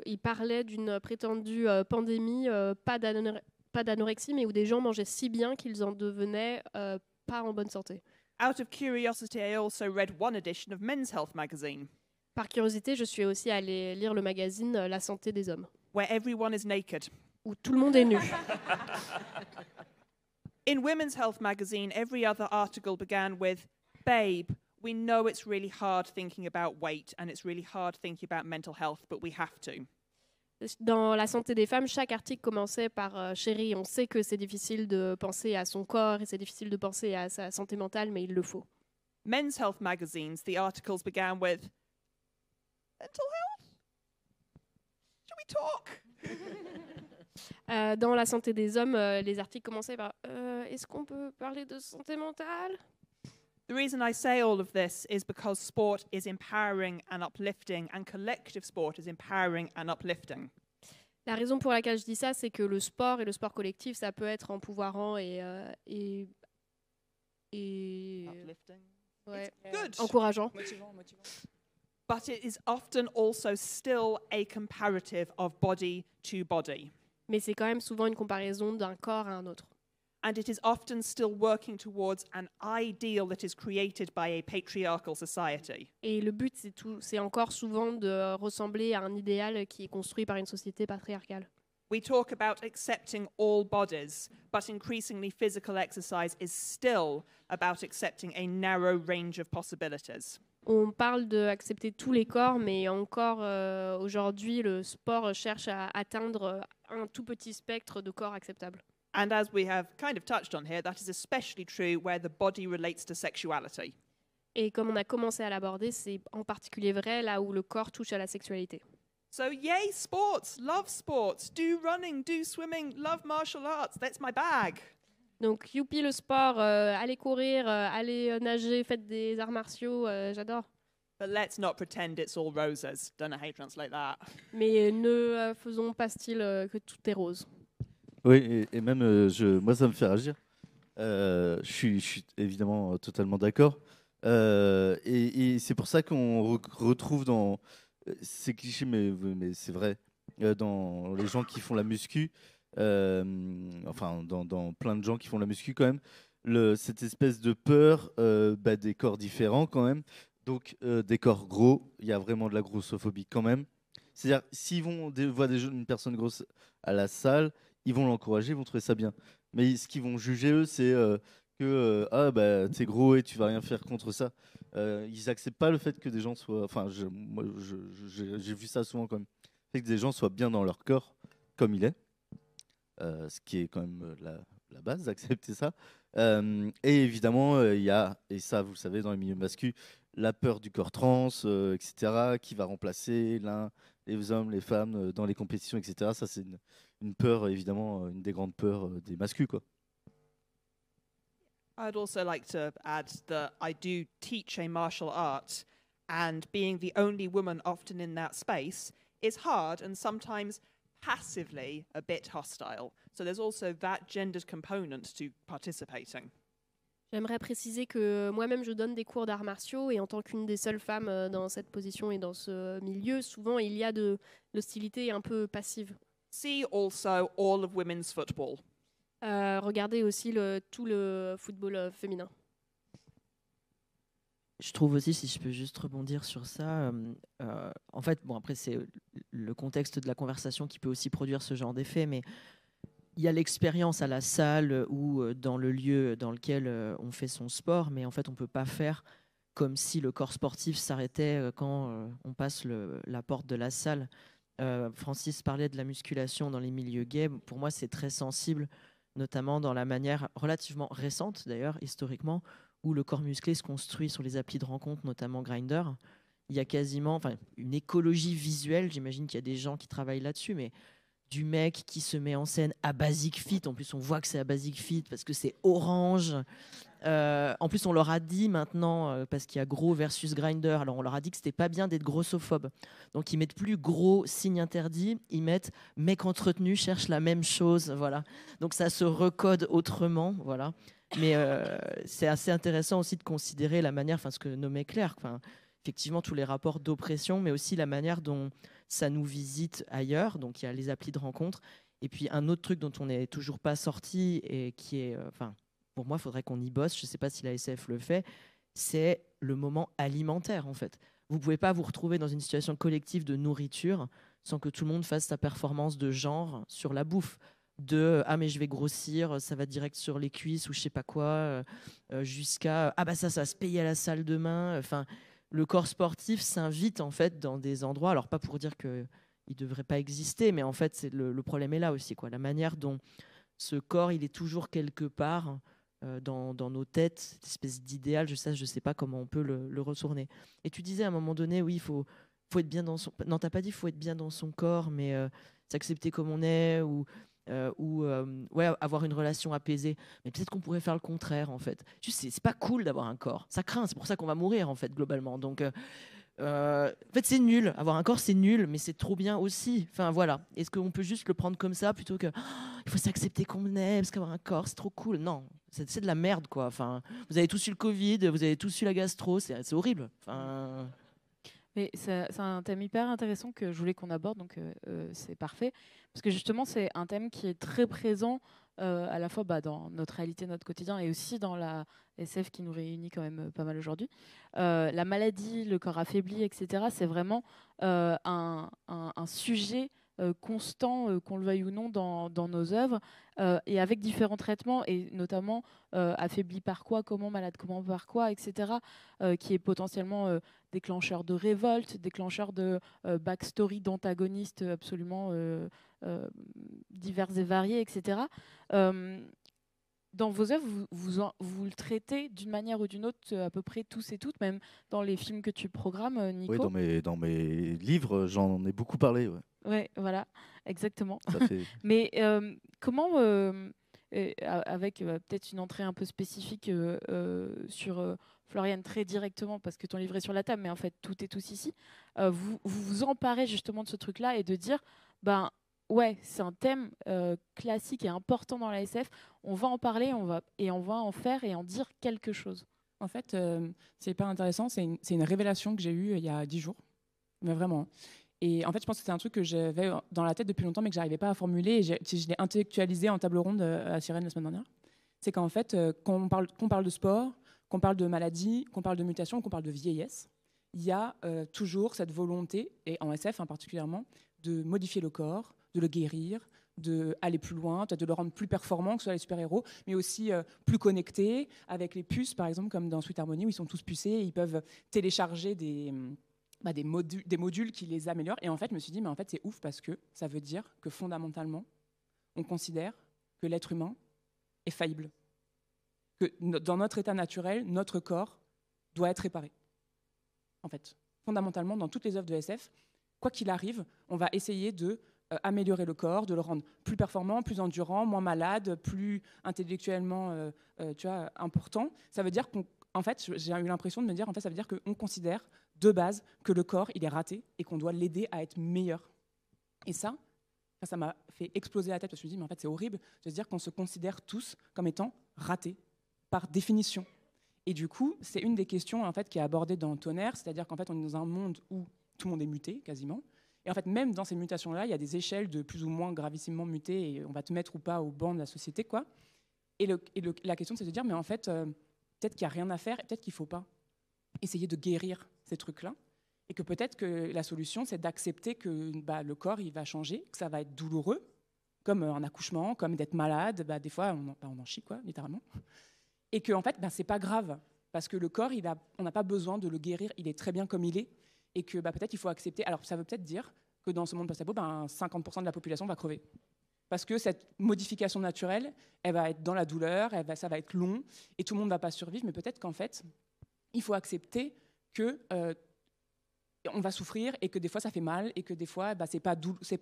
S5: il parlait d'une prétendue pandémie, pas d'anorexie, mais où des gens mangeaient si bien qu'ils en devenaient pas en bonne santé.
S4: Out of curiosity, I also read one edition of Men's Health magazine,
S5: Par curiosité, je suis aussi allée lire le magazine La santé des hommes,
S4: where everyone is naked.
S5: où tout le monde est nu.
S4: In Women's Health magazine, every other article began with, "Babe, we know it's really hard thinking about weight and it's really hard thinking about mental health, but we have to."
S5: Dans La santé des femmes, chaque article commençait par Chérie, on sait que c'est difficile de penser à son corps et c'est difficile de penser à sa santé mentale, mais il le faut.
S4: Men's Health magazines, the articles began with, "Mental health? Should we talk?"
S5: Dans La santé des hommes, les articles commençaient par Est-ce qu'on peut parler de santé mentale?
S4: The reason I say all of this is because sport is empowering and uplifting, and collective sport is empowering and uplifting.
S5: La raison pour laquelle je dis ça, c'est que le sport et le sport collectif, ça peut être empouvoirant et
S4: Uplifting.
S5: ouais,
S4: Good.
S5: encourageant.
S3: Motivant.
S4: But it is often also still a comparative of body to body.
S5: Mais c'est quand même souvent une comparaison d'un corps à un autre.
S4: And it is often still working towards an ideal that is created by a patriarchal society.
S5: Et le but, c'est encore souvent de ressembler à un idéal qui est construit par une société patriarcale.
S4: We talk about accepting all bodies, but increasingly physical exercise is still about accepting a narrow range of possibilities.
S5: On parle d'accepter tous les corps, mais encore aujourd'hui, le sport cherche à atteindre un tout petit spectre de corps acceptables.
S4: And as we have kind of touched on here, that is especially true where the body relates to sexuality.
S5: Et comme on a commencé à l'aborder, c'est en particulier vrai là où le corps touche à la sexualité.
S4: So yay sports, love sports, do running, do swimming, love martial arts, that's my bag.
S5: Donc youpi le sport, allez courir, allez nager, faites des arts martiaux, j'adore.
S4: But let's not pretend it's all roses. Don't know how you translate that.
S5: Mais ne faisons pas style que tout est rose.
S7: Oui, et même, moi, ça me fait réagir. Je suis évidemment totalement d'accord. Et c'est pour ça qu'on retrouve dans ces clichés, mais c'est vrai, dans les gens qui font la muscu, enfin, dans plein de gens qui font la muscu quand même, cette espèce de peur des corps différents quand même. Donc, des corps gros, il y a vraiment de la grossophobie quand même. C'est-à-dire, s'ils voient une personne grosse à la salle, ils vont l'encourager, ils vont trouver ça bien. Mais ce qu'ils vont juger, eux, c'est que t'es gros et tu vas rien faire contre ça. Ils acceptent pas le fait que des gens soient... Enfin, moi, j'ai vu ça souvent quand même. fait que des gens soient bien dans leur corps comme il est, ce qui est quand même la base, d'accepter ça. Et évidemment, il y a, et ça vous le savez dans les milieux masculins, la peur du corps trans, etc., qui va remplacer les hommes, les femmes dans les compétitions, etc. Ça, c'est une peur, évidemment, une des grandes peurs des masculins, quoi.
S4: I'd also like to add that I do teach a martial art, and being the only woman often in that space is hard and sometimes passively a bit hostile. So there's also that gendered component to participating.
S5: J'aimerais préciser que moi-même, je donne des cours d'arts martiaux et en tant qu'une des seules femmes dans cette position et dans ce milieu, souvent il y a de l'hostilité un peu passive.
S4: See also all of women's football.
S5: Regardez aussi tout le football féminin.
S6: Je trouve aussi, si je peux juste rebondir sur ça, en fait, bon, après, c'est le contexte de la conversation qui peut aussi produire ce genre d'effet, mais il y a l'expérience à la salle ou dans le lieu dans lequel on fait son sport, mais en fait, on ne peut pas faire comme si le corps sportif s'arrêtait quand on passe la porte de la salle. Francis parlait de la musculation dans les milieux gays. Pour moi, c'est très sensible, notamment dans la manière relativement récente, d'ailleurs, historiquement, où le corps musclé se construit sur les applis de rencontre, notamment Grindr. Il y a quasiment une écologie visuelle, j'imagine qu'il y a des gens qui travaillent là-dessus, mais du mec qui se met en scène à Basic Fit. En plus, on voit que c'est à Basic Fit parce que c'est orange. En plus, on leur a dit maintenant, parce qu'il y a gros versus Grindr, alors on leur a dit que c'était pas bien d'être grossophobe. Donc ils mettent plus gros signe interdit, ils mettent mec entretenu cherche la même chose, voilà. Donc ça se recode autrement, voilà. Mais c'est assez intéressant aussi de considérer la manière, ce que nommait Claire, effectivement tous les rapports d'oppression, mais aussi la manière dont ça nous visite ailleurs. Donc il y a les applis de rencontre. Et puis un autre truc dont on n'est toujours pas sorti et qui est, pour moi, il faudrait qu'on y bosse. Je ne sais pas si la SF le fait. C'est le moment alimentaire, en fait. Vous ne pouvez pas vous retrouver dans une situation collective de nourriture sans que tout le monde fasse sa performance de genre sur la bouffe. Ah mais je vais grossir, ça va direct sur les cuisses ou je sais pas quoi, jusqu'à ça va se payer à la salle demain. Le corps sportif s'invite en fait dans des endroits, alors pas pour dire qu'il ne devrait pas exister, mais en fait le problème est là aussi, quoi. La manière dont ce corps il est toujours quelque part dans nos têtes, cette espèce d'idéal, je sais pas comment on peut le retourner. Et tu disais à un moment donné, oui, il faut être bien dans son... Non, t'as pas dit il faut être bien dans son corps, mais s'accepter comme on est, ou avoir une relation apaisée. Mais peut-être qu'on pourrait faire le contraire, en fait. C'est pas cool d'avoir un corps. Ça craint, c'est pour ça qu'on va mourir, en fait, globalement. Donc, en fait, c'est nul. Avoir un corps, c'est nul, mais c'est trop bien aussi. Voilà. Est-ce qu'on peut juste le prendre comme ça plutôt que il faut s'accepter comme on est, parce qu'avoir un corps, c'est trop cool. Non, c'est de la merde, quoi. Vous avez tous eu le Covid, vous avez tous eu la gastro, c'est horrible.
S1: Mais c'est un thème hyper intéressant que je voulais qu'on aborde, donc c'est parfait. Parce que justement, c'est un thème qui est très présent à la fois dans notre réalité, notre quotidien, et aussi dans la SF qui nous réunit quand même pas mal aujourd'hui. La maladie, le corps affaibli, etc., c'est vraiment un sujet constant, qu'on le veuille ou non, dans nos œuvres, et avec différents traitements, et notamment affaibli par quoi, comment, malade comment, par quoi, etc., qui est potentiellement déclencheur de révolte, déclencheur de backstory d'antagonistes absolument divers et variés, etc. Dans vos œuvres, vous le traitez d'une manière ou d'une autre, à peu près tous et toutes, même dans les films que tu programmes, Nico.
S7: Oui, dans mes livres, j'en ai beaucoup parlé. Ouais.
S1: Ouais, voilà, exactement.
S7: Ça fait...
S1: Mais comment, avec peut-être une entrée un peu spécifique sur Floriane très directement, parce que ton livre est sur la table, mais en fait tout est tous ici, vous emparez justement de ce truc-là et de dire, ouais, c'est un thème classique et important dans la SF, on va en parler, on va en faire et en dire quelque chose.
S3: En fait, c'est hyper intéressant, c'est une révélation que j'ai eue il y a 10 jours, mais vraiment. Et en fait, je pense que c'est un truc que j'avais dans la tête depuis longtemps, mais que je n'arrivais pas à formuler. Et je l'ai intellectualisé en table ronde à Sirène la semaine dernière. C'est qu'en fait, qu'on parle de sport, qu'on parle de maladie, qu'on parle de mutation, qu'on parle de vieillesse, il y a toujours cette volonté, et en SF particulièrement, de modifier le corps, de le guérir, d'aller plus loin, de le rendre plus performant, que ce soit les super-héros, mais aussi plus connecté, avec les puces, par exemple, comme dans Sweet Harmony, où ils sont tous pucés, et ils peuvent télécharger des modules qui les améliorent. Et en fait, je me suis dit, mais en fait, c'est ouf parce que ça veut dire que fondamentalement, on considère que l'être humain est faillible. Que dans notre état naturel, notre corps doit être réparé. En fait, fondamentalement, dans toutes les œuvres de SF, quoi qu'il arrive, on va essayer de améliorer le corps, de le rendre plus performant, plus endurant, moins malade, plus intellectuellement important. Ça veut dire qu'en fait, j'ai eu l'impression de me dire, en fait, ça veut dire qu'on considère de base que le corps, il est raté et qu'on doit l'aider à être meilleur. Et ça m'a fait exploser la tête parce que je me dis, mais en fait, c'est horrible de se dire qu'on se considère tous comme étant ratés, par définition. Et du coup, c'est une des questions en fait, qui est abordée dans Tonnerre, c'est-à-dire qu'en fait, on est dans un monde où tout le monde est muté, quasiment. Et en fait, même dans ces mutations-là, il y a des échelles de plus ou moins gravissimement mutés, et on va te mettre ou pas au banc de la société, quoi. Et la question, c'est de dire, mais en fait, peut-être qu'il n'y a rien à faire, et peut-être qu'il ne faut pas essayer de guérir ces trucs-là, et que peut-être que la solution, c'est d'accepter que le corps, il va changer, que ça va être douloureux, comme un accouchement, comme d'être malade, des fois, on en chie, quoi, littéralement. Et que en fait, c'est pas grave, parce que le corps, on n'a pas besoin de le guérir, il est très bien comme il est, et que peut-être il faut accepter. Alors ça veut peut-être dire que dans ce monde post-apo, 50% de la population va crever. Parce que cette modification naturelle, elle va être dans la douleur, ça va être long, et tout le monde ne va pas survivre, mais peut-être qu'en fait, il faut accepter que on va souffrir, et que des fois ça fait mal, et que des fois c'est pas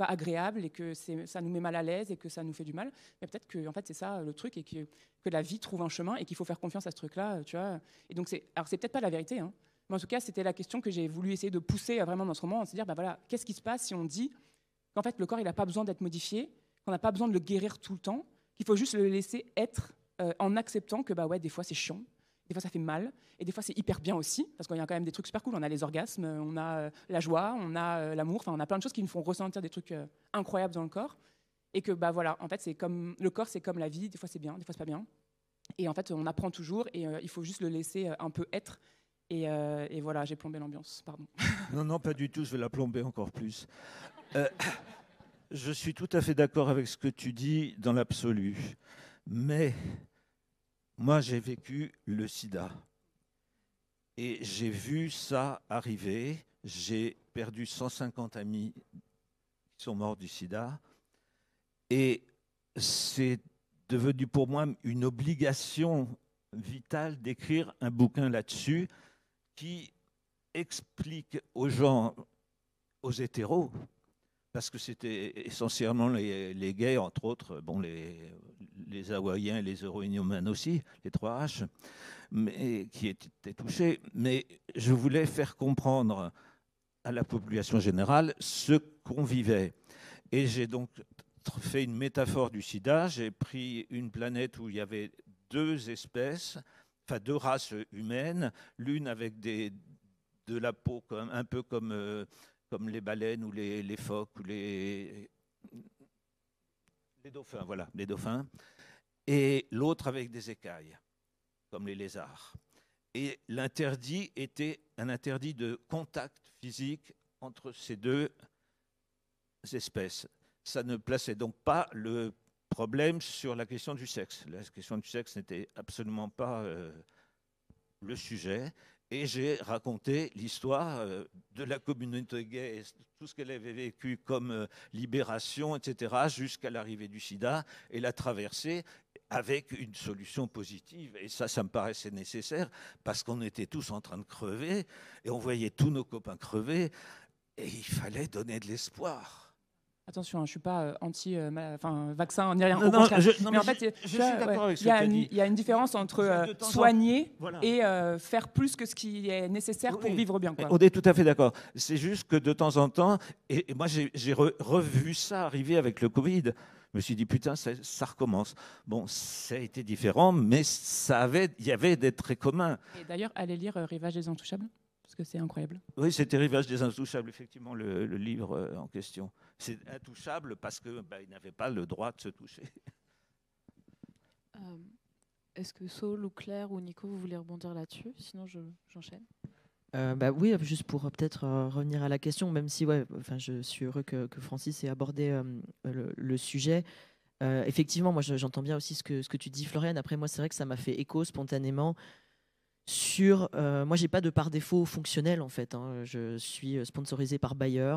S3: agréable, et que ça nous met mal à l'aise, et que ça nous fait du mal. Mais peut-être que en fait, c'est ça le truc, et que la vie trouve un chemin, et qu'il faut faire confiance à ce truc-là, tu vois. Et donc c'est peut-être pas la vérité, hein. Mais en tout cas, c'était la question que j'ai voulu essayer de pousser vraiment dans ce roman, se dire, voilà, qu'est-ce qui se passe si on dit qu'en fait, le corps, il n'a pas besoin d'être modifié, qu'on n'a pas besoin de le guérir tout le temps, qu'il faut juste le laisser être en acceptant que, des fois, c'est chiant, des fois, ça fait mal, et des fois, c'est hyper bien aussi, parce qu'il y a quand même des trucs super cool. On a les orgasmes, on a la joie, on a l'amour, on a plein de choses qui nous font ressentir des trucs incroyables dans le corps. Et que, voilà, en fait, le corps, c'est comme la vie, des fois, c'est bien, des fois, c'est pas bien. Et en fait, on apprend toujours, et il faut juste le laisser un peu être. Et voilà, j'ai plombé l'ambiance, pardon.
S2: Non, pas du tout, je vais la plomber encore plus. Je suis tout à fait d'accord avec ce que tu dis dans l'absolu. Mais moi, j'ai vécu le sida. Et j'ai vu ça arriver. J'ai perdu 150 amis qui sont morts du sida. Et c'est devenu pour moi une obligation vitale d'écrire un bouquin là-dessus qui explique aux gens, aux hétéros, parce que c'était essentiellement les gays, entre autres, les Hawaïens et les Euro-Inhumains aussi, les 3H, mais, qui étaient touchés. Mais je voulais faire comprendre à la population générale ce qu'on vivait. Et j'ai donc fait une métaphore du sida. J'ai pris une planète où il y avait deux espèces, enfin deux races humaines, l'une avec de la peau un peu comme les baleines ou les phoques ou les dauphins, voilà, les dauphins, et l'autre avec des écailles, comme les lézards. Et l'interdit était un interdit de contact physique entre ces deux espèces. Ça ne plaçait donc pas le problème sur la question du sexe. La question du sexe n'était absolument pas le sujet. Et j'ai raconté l'histoire de la communauté gay, tout ce qu'elle avait vécu comme libération, etc., jusqu'à l'arrivée du sida et la traversée avec une solution positive. Et ça me paraissait nécessaire parce qu'on était tous en train de crever et on voyait tous nos copains crever et il fallait donner de l'espoir.
S3: Attention, je ne suis pas anti-vaccin ni rien.
S2: Non,
S3: mais en fait,
S2: je suis d'accord avec ce que tu as dit.
S3: Il y a une différence entre soigner
S2: voilà.
S3: et faire plus que ce qui est nécessaire pour vivre bien. Quoi.
S2: On est tout à fait d'accord. C'est juste que de temps en temps, et moi j'ai revu ça arriver avec le Covid. Je me suis dit, putain, ça recommence. Bon, ça a été différent, mais il y avait des traits communs.
S3: Et d'ailleurs, allez lire Rivage des Intouchables, parce que c'est incroyable.
S2: Oui, c'était Rivage des Intouchables, effectivement, le livre en question. C'est intouchable parce qu'ils n'avaient pas le droit de se toucher.
S1: Est-ce que Saul ou Claire ou Nico, vous voulez rebondir là-dessus? Sinon, j'enchaîne.
S6: Oui, juste pour peut-être revenir à la question, même si je suis heureux que Francis ait abordé le sujet. Effectivement, moi j'entends bien aussi ce que tu dis, Floriane. Après, moi, c'est vrai que ça m'a fait écho spontanément Moi, j'ai pas de par défaut fonctionnel en fait. Hein. Je suis sponsorisé par Bayer.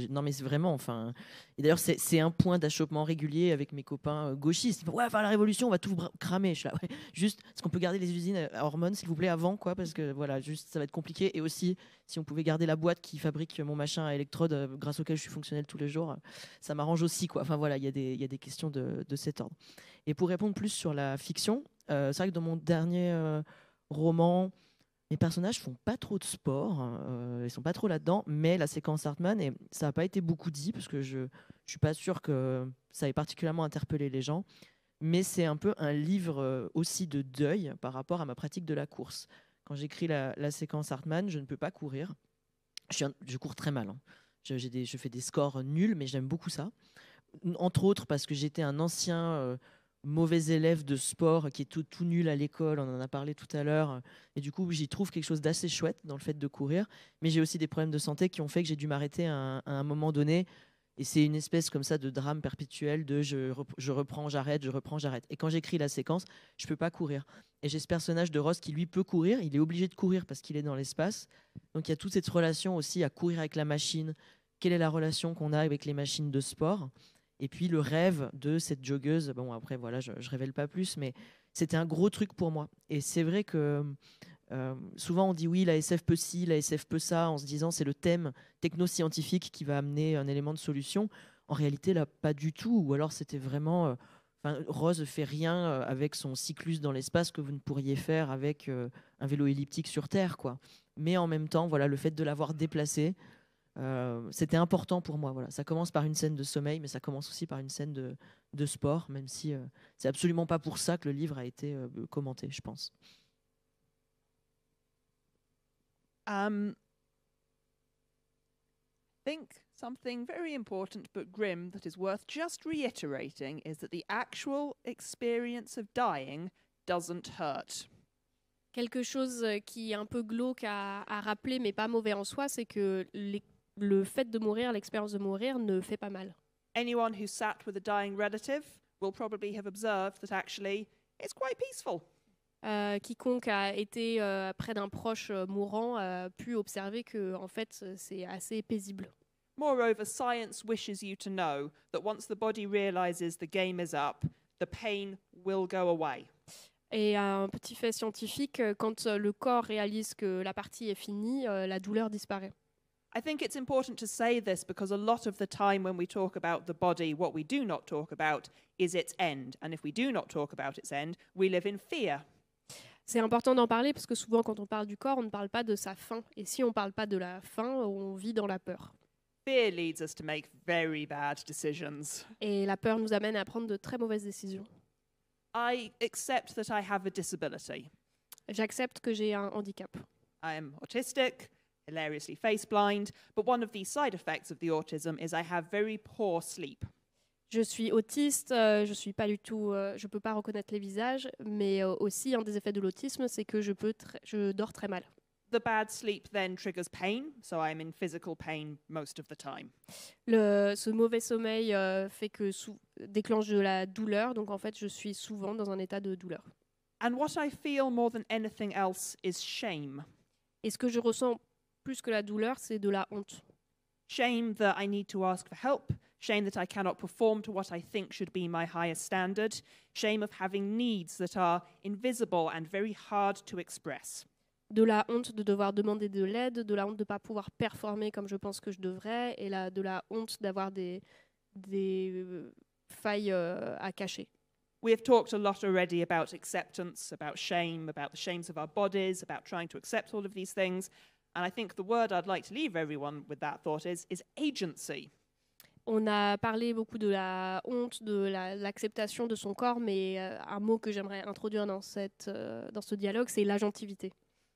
S6: Non, mais c'est vraiment. Enfin, et d'ailleurs, c'est un point d'achoppement régulier avec mes copains gauchistes. Ils disent, ouais, enfin, la révolution, on va tout cramer. Je suis là, ouais, juste, est-ce qu'on peut garder les usines à hormones, s'il vous plaît, avant, quoi, parce que voilà, juste, ça va être compliqué. Et aussi, si on pouvait garder la boîte qui fabrique mon machin à électrode, grâce auquel je suis fonctionnel tous les jours, ça m'arrange aussi, quoi. Enfin voilà, il y a des questions de cet ordre. Et pour répondre plus sur la fiction, c'est vrai que dans mon dernier roman, les personnages font pas trop de sport, ils sont pas trop là-dedans, mais la séquence Hartman, et ça n'a pas été beaucoup dit parce que je suis pas sûre que ça ait particulièrement interpellé les gens, mais c'est un peu un livre aussi de deuil par rapport à ma pratique de la course. Quand j'écris la séquence Hartman, je ne peux pas courir. Je cours très mal. Hein. Je fais des scores nuls, mais j'aime beaucoup ça. Entre autres parce que j'étais un ancien mauvais élève de sport qui est tout nul à l'école, on en a parlé tout à l'heure, et du coup j'y trouve quelque chose d'assez chouette dans le fait de courir, mais j'ai aussi des problèmes de santé qui ont fait que j'ai dû m'arrêter à un moment donné, et c'est une espèce comme ça de drame perpétuel de je reprends, j'arrête, je reprends, j'arrête. Et quand j'écris la séquence, je peux pas courir. Et j'ai ce personnage de Ross qui lui peut courir, il est obligé de courir parce qu'il est dans l'espace, donc il y a toute cette relation aussi à courir avec la machine, quelle est la relation qu'on a avec les machines de sport. Et puis le rêve de cette joggeuse, bon après voilà, je révèle pas plus, mais c'était un gros truc pour moi. Et c'est vrai que souvent on dit oui, la SF peut ci, la SF peut ça, en se disant c'est le thème techno-scientifique qui va amener un élément de solution. En réalité là, pas du tout. Ou alors c'était vraiment... Rose fait rien avec son cyclus dans l'espace que vous ne pourriez faire avec un vélo elliptique sur Terre, quoi. Mais en même temps, voilà, le fait de l'avoir déplacé, c'était important pour moi. Voilà. Ça commence par une scène de sommeil, mais ça commence aussi par une scène de sport, même si c'est absolument pas pour ça que le livre a été commenté, je pense.
S4: I think something very important but grim that is worth just reiterating is that the actual experience of dying doesn't hurt.
S5: Quelque chose qui est un peu glauque à rappeler, mais pas mauvais en soi, c'est que le fait de mourir, l'expérience de mourir ne fait pas mal.
S4: Anyone who sat with a dying relative will probably have observed that actually it's quite peaceful.
S5: Quiconque a été près d'un proche mourant a pu observer que en fait, c'est assez paisible.
S4: Moreover, science wishes you to know that once the body realizes the game is up, the pain will go away.
S5: Et un petit fait scientifique, quand le corps réalise que la partie est finie, la douleur disparaît.
S4: I think it's important to say this because a lot of the time when we talk about the body, what we do not talk about is its end. And if we do not talk about its end, we live in fear.
S5: C'est important d'en parler parce que souvent quand on parle du corps, on ne parle pas de sa fin. Et si on ne parle pas de la fin, on vit dans la peur.
S4: Fear leads us to make very bad decisions.
S5: Et la peur nous amène à prendre de très mauvaises décisions.
S4: I accept that I have a disability.
S5: J'accepte que j'ai un handicap.
S4: I am autistic, hilariously face blind, but one of the side effects of the autism is I have very poor sleep.
S5: Je suis autiste, je peux pas reconnaître les visages, mais aussi un des effets de l'autisme, c'est que je dors très mal.
S4: The bad sleep then triggers pain, so I'm in physical pain most of the time.
S5: Ce mauvais sommeil fait que déclenche de la douleur, donc en fait je suis souvent dans un état de douleur.
S4: And what I feel more than anything else is shame.
S5: Et ce que je ressens plus que la douleur, c'est de la honte.
S4: Shame that I need to ask for help, shame that I cannot perform to what I think should be my highest standard, shame of having needs that are invisible and very hard to express.
S5: De la honte de devoir demander de l'aide, de la honte de ne pas pouvoir performer comme je pense que je devrais, et de la honte d'avoir des failles à cacher.
S4: We have talked a lot already about acceptance, about shame, about the shames of our bodies, about trying to accept all of these things. And I think the word I'd like to leave everyone with that thought is agency.
S5: On a parlé beaucoup de la honte, de l'acceptation de son corps, mais un mot que j'aimerais introduire dans ce dialogue, c'est l'agentivité.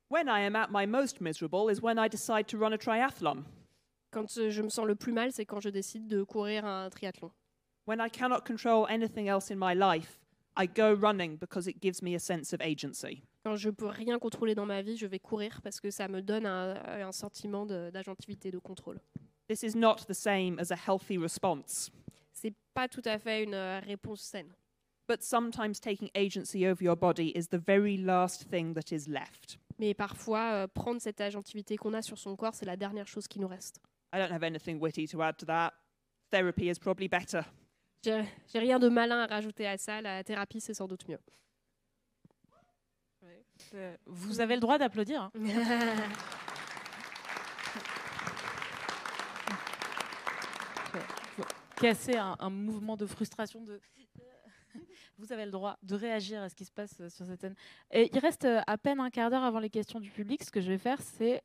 S4: When I am at my most miserable is when I decide to run a triathlon.
S5: Quand je me sens le plus mal, c'est quand je décide de courir un triathlon.
S4: When I cannot control anything else in my life, I go running because it gives me a sense of agency.
S5: Quand je peux rien contrôler dans ma vie, je vais courir parce que ça me donne un sentiment d'agentivité, de contrôle.
S4: This is not the same as a healthy response.
S5: C'est pas tout à fait une réponse saine.
S4: but sometimes taking agency over your body is the very last thing that is left.
S5: Mais parfois, prendre cette agentivité qu'on a sur son corps, c'est la dernière chose qui nous reste.
S4: I don't have anything witty to add to that. Therapy is probably better.
S5: J'ai rien de malin à rajouter à ça. La thérapie, c'est sans doute mieux.
S1: Vous avez le droit d'applaudir. Hein. Casser un mouvement de frustration. Vous avez le droit de réagir à ce qui se passe sur cette scène. Et il reste à peine un quart d'heure avant les questions du public. Ce que je vais faire, c'est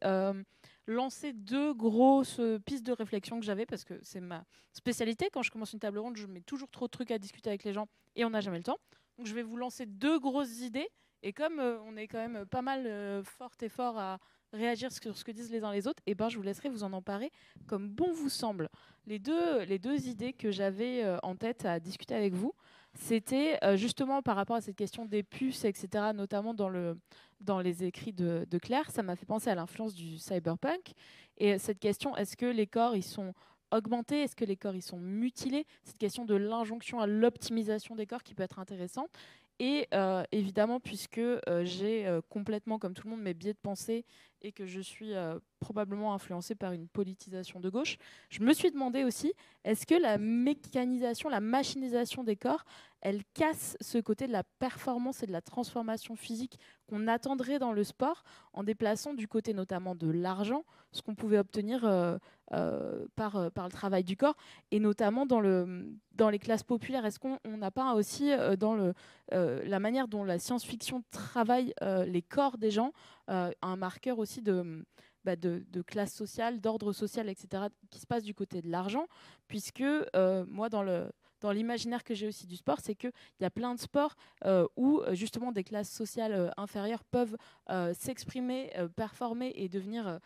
S1: lancer 2 grosses pistes de réflexion que j'avais, parce que c'est ma spécialité. Quand je commence une table ronde, je mets toujours trop de trucs à discuter avec les gens et on n'a jamais le temps. Donc je vais vous lancer 2 grosses idées. Et comme on est quand même pas mal fortes et forts à réagir sur ce que disent les uns les autres, et ben je vous laisserai vous en emparer comme bon vous semble. Les deux idées que j'avais en tête à discuter avec vous, c'était justement par rapport à cette question des puces, etc., notamment dans les écrits de Claire. Ça m'a fait penser à l'influence du cyberpunk. Et cette question, est-ce que les corps, ils sont augmentés? Est-ce que les corps, ils sont mutilés? Cette question de l'injonction à l'optimisation des corps qui peut être intéressante. Et évidemment, puisque j'ai complètement, comme tout le monde, mes biais de pensée et que je suis probablement influencée par une politisation de gauche, je me suis demandé aussi, est-ce que la mécanisation, la machinisation des corps, elle casse ce côté de la performance et de la transformation physique qu'on attendrait dans le sport, en déplaçant du côté notamment de l'argent, ce qu'on pouvait obtenir par le travail du corps, et notamment dans les classes populaires. Est-ce qu'on n'a pas aussi dans la manière dont la science-fiction travaille les corps des gens, un marqueur aussi de classe sociale, d'ordre social, etc., qui se passe du côté de l'argent, puisque moi, dans l'imaginaire que j'ai aussi du sport, c'est qu'il y a plein de sports où justement des classes sociales inférieures peuvent s'exprimer, performer et devenir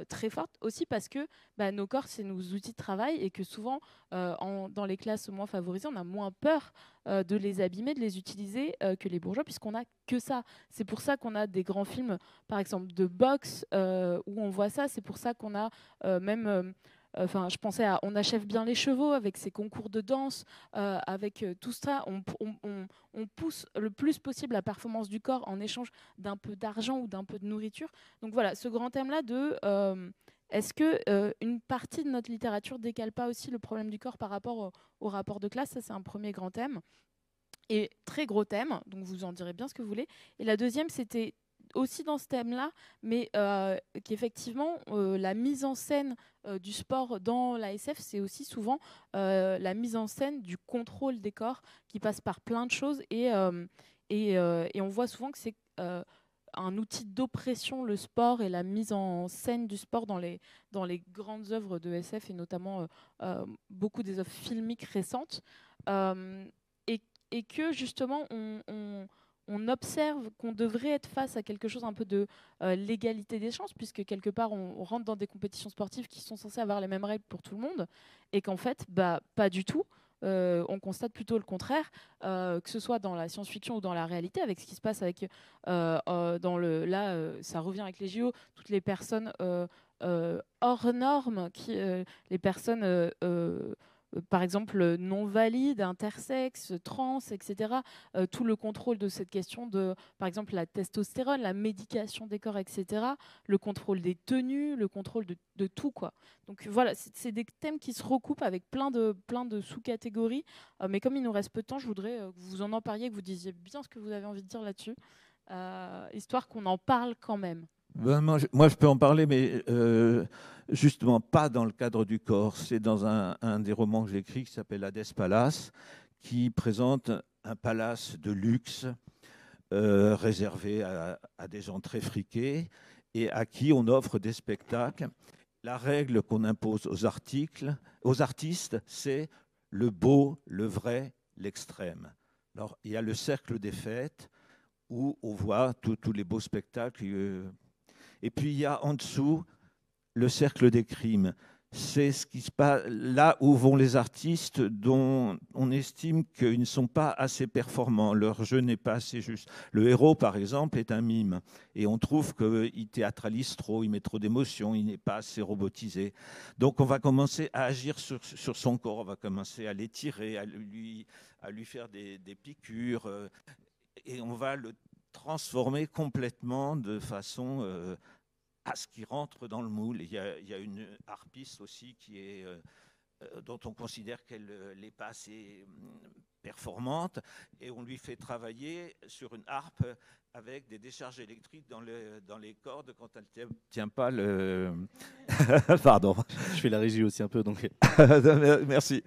S1: très fortes, aussi parce que nos corps, c'est nos outils de travail, et que souvent, dans les classes moins favorisées, on a moins peur de les abîmer, de les utiliser que les bourgeois, puisqu'on n'a que ça. C'est pour ça qu'on a des grands films, par exemple, de boxe, où on voit ça. C'est pour ça qu'on a même... je pensais à On achève bien les chevaux, avec ses concours de danse, avec tout ça. On pousse le plus possible la performance du corps en échange d'un peu d'argent ou d'un peu de nourriture. Donc voilà, ce grand thème-là de... est-ce qu'une partie de notre littérature décale pas aussi le problème du corps par rapport au rapport de classe? Ça, c'est un premier grand thème. Et très gros thème, donc vous en direz bien ce que vous voulez. Et la deuxième, c'était aussi dans ce thème-là, mais qu'effectivement, la mise en scène du sport dans la SF, c'est aussi souvent la mise en scène du contrôle des corps qui passe par plein de choses. Et on voit souvent que c'est un outil d'oppression, le sport, et la mise en scène du sport dans les grandes œuvres de SF, et notamment beaucoup des œuvres filmiques récentes. Et que justement, on observe qu'on devrait être face à quelque chose un peu de l'égalité des chances, puisque quelque part, on rentre dans des compétitions sportives qui sont censées avoir les mêmes règles pour tout le monde, et qu'en fait, pas du tout. On constate plutôt le contraire, que ce soit dans la science-fiction ou dans la réalité, avec ce qui se passe avec ça revient avec les JO, toutes les personnes hors normes, les personnes par exemple non valides, intersexes, trans, etc. Tout le contrôle de cette question de, par exemple, la testostérone, la médication des corps, etc. Le contrôle des tenues, le contrôle de tout, quoi. Donc voilà, c'est des thèmes qui se recoupent avec plein de sous-catégories. Mais comme il nous reste peu de temps, je voudrais que vous en empariez, que vous disiez bien ce que vous avez envie de dire là-dessus, histoire qu'on en parle quand même.
S2: Moi, je peux en parler, mais justement pas dans le cadre du corps. C'est dans un des romans que j'ai écrit qui s'appelle Hadès Palace, qui présente un palace de luxe réservé à des gens très friqués et à qui on offre des spectacles. La règle qu'on impose aux artistes, c'est le beau, le vrai, l'extrême. Alors, il y a le cercle des fêtes où on voit tous les beaux spectacles. Et puis, il y a en dessous le cercle des crimes. c'est ce qui se passe là où vont les artistes dont on estime qu'ils ne sont pas assez performants, leur jeu n'est pas assez juste. Le héros, par exemple, est un mime, et on trouve qu'il théâtralise trop, il met trop d'émotions, il n'est pas assez robotisé. Donc on va commencer à agir sur son corps, on va commencer à l'étirer, à lui faire des piqûres, et on va le transformer complètement de façon à ce qui rentre dans le moule. Il y a une harpiste aussi dont on considère qu'elle n'est pas assez performante, et on lui fait travailler sur une harpe avec des décharges électriques dans les cordes quand elle ne tient pas le... Pardon.
S7: Je fais la régie aussi un peu, donc...
S2: Merci.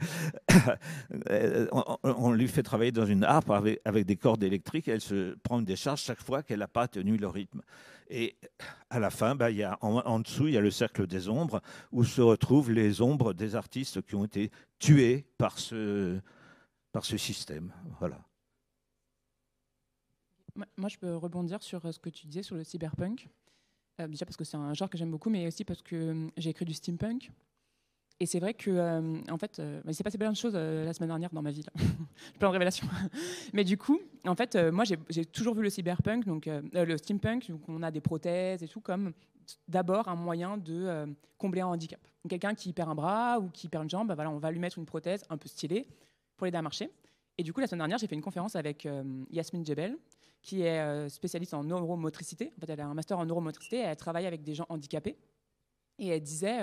S2: On lui fait travailler dans une harpe avec des cordes électriques, et elle se prend une décharge chaque fois qu'elle n'a pas tenu le rythme. Et à la fin, en dessous, il y a le cercle des ombres, où se retrouvent les ombres des artistes qui ont été tués par ce système. Voilà.
S3: Moi, je peux rebondir sur ce que tu disais sur le cyberpunk. Déjà parce que c'est un genre que j'aime beaucoup, mais aussi parce que j'ai écrit du steampunk. Et c'est vrai que, en fait, il s'est passé plein de choses la semaine dernière dans ma vie. Plein de révélations. Mais du coup, en fait, moi, j'ai toujours vu le cyberpunk, donc le steampunk, donc on a des prothèses et tout, comme d'abord un moyen de combler un handicap. Donc, quelqu'un qui perd un bras ou qui perd une jambe, voilà, on va lui mettre une prothèse un peu stylée pour l'aider à marcher. Et du coup, la semaine dernière, j'ai fait une conférence avec Yasmine Djebel, qui est spécialiste en neuromotricité. En fait, elle a un master en neuromotricité et elle travaille avec des gens handicapés. Et elle disait...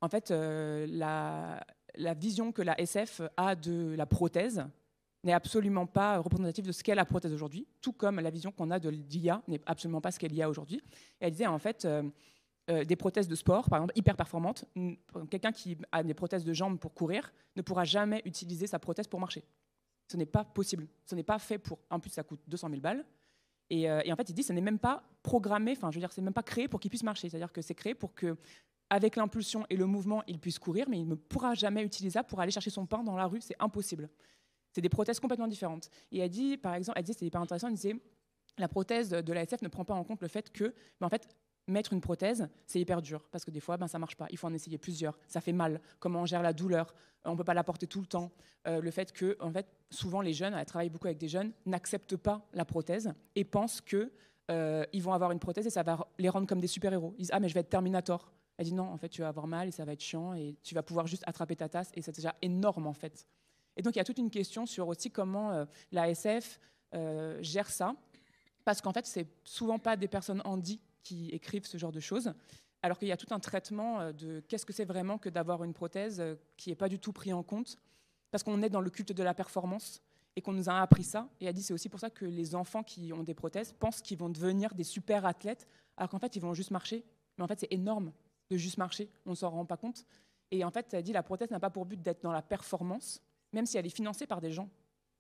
S3: En fait, la vision que la SF a de la prothèse n'est absolument pas représentative de ce qu'est la prothèse aujourd'hui, tout comme la vision qu'on a de l'IA n'est absolument pas ce qu'est l'IA aujourd'hui. Et elle disait en fait, des prothèses de sport, par exemple, hyper performantes, quelqu'un qui a des prothèses de jambes pour courir ne pourra jamais utiliser sa prothèse pour marcher. Ce n'est pas possible, ce n'est pas fait pour. En plus, ça coûte 200 000 balles. Et en fait, il dit, ce n'est même pas programmé, enfin, je veux dire, c'est même pas créé pour qu'il puisse marcher. C'est-à-dire que c'est créé pour que avec l'impulsion et le mouvement, il puisse courir, mais il ne pourra jamais utiliser ça pour aller chercher son pain dans la rue, c'est impossible. C'est des prothèses complètement différentes. Et elle dit, par exemple, c'était hyper intéressant, elle disait, la prothèse de la SF ne prend pas en compte le fait que, en fait, mettre une prothèse, c'est hyper dur, parce que des fois, ça ne marche pas, il faut en essayer plusieurs, ça fait mal, comment on gère la douleur, on ne peut pas la porter tout le temps, le fait que, en fait, souvent les jeunes, elle travaille beaucoup avec des jeunes, n'acceptent pas la prothèse et pensent que ils vont avoir une prothèse et ça va les rendre comme des super-héros. Ils disent, ah, mais je vais être Terminator. Elle dit non, en fait, tu vas avoir mal et ça va être chiant et tu vas pouvoir juste attraper ta tasse et c'est déjà énorme en fait. Et donc il y a toute une question sur aussi comment la SF gère ça, parce qu'en fait, c'est souvent pas des personnes handy qui écrivent ce genre de choses, alors qu'il y a tout un traitement de qu'est-ce que c'est vraiment que d'avoir une prothèse qui n'est pas du tout pris en compte, parce qu'on est dans le culte de la performance et qu'on nous a appris ça. Et elle dit c'est aussi pour ça que les enfants qui ont des prothèses pensent qu'ils vont devenir des super athlètes, alors qu'en fait, ils vont juste marcher. Mais en fait, c'est énorme de juste marcher, on ne s'en rend pas compte. Et en fait, elle dit la prothèse n'a pas pour but d'être dans la performance, même si elle est financée par des gens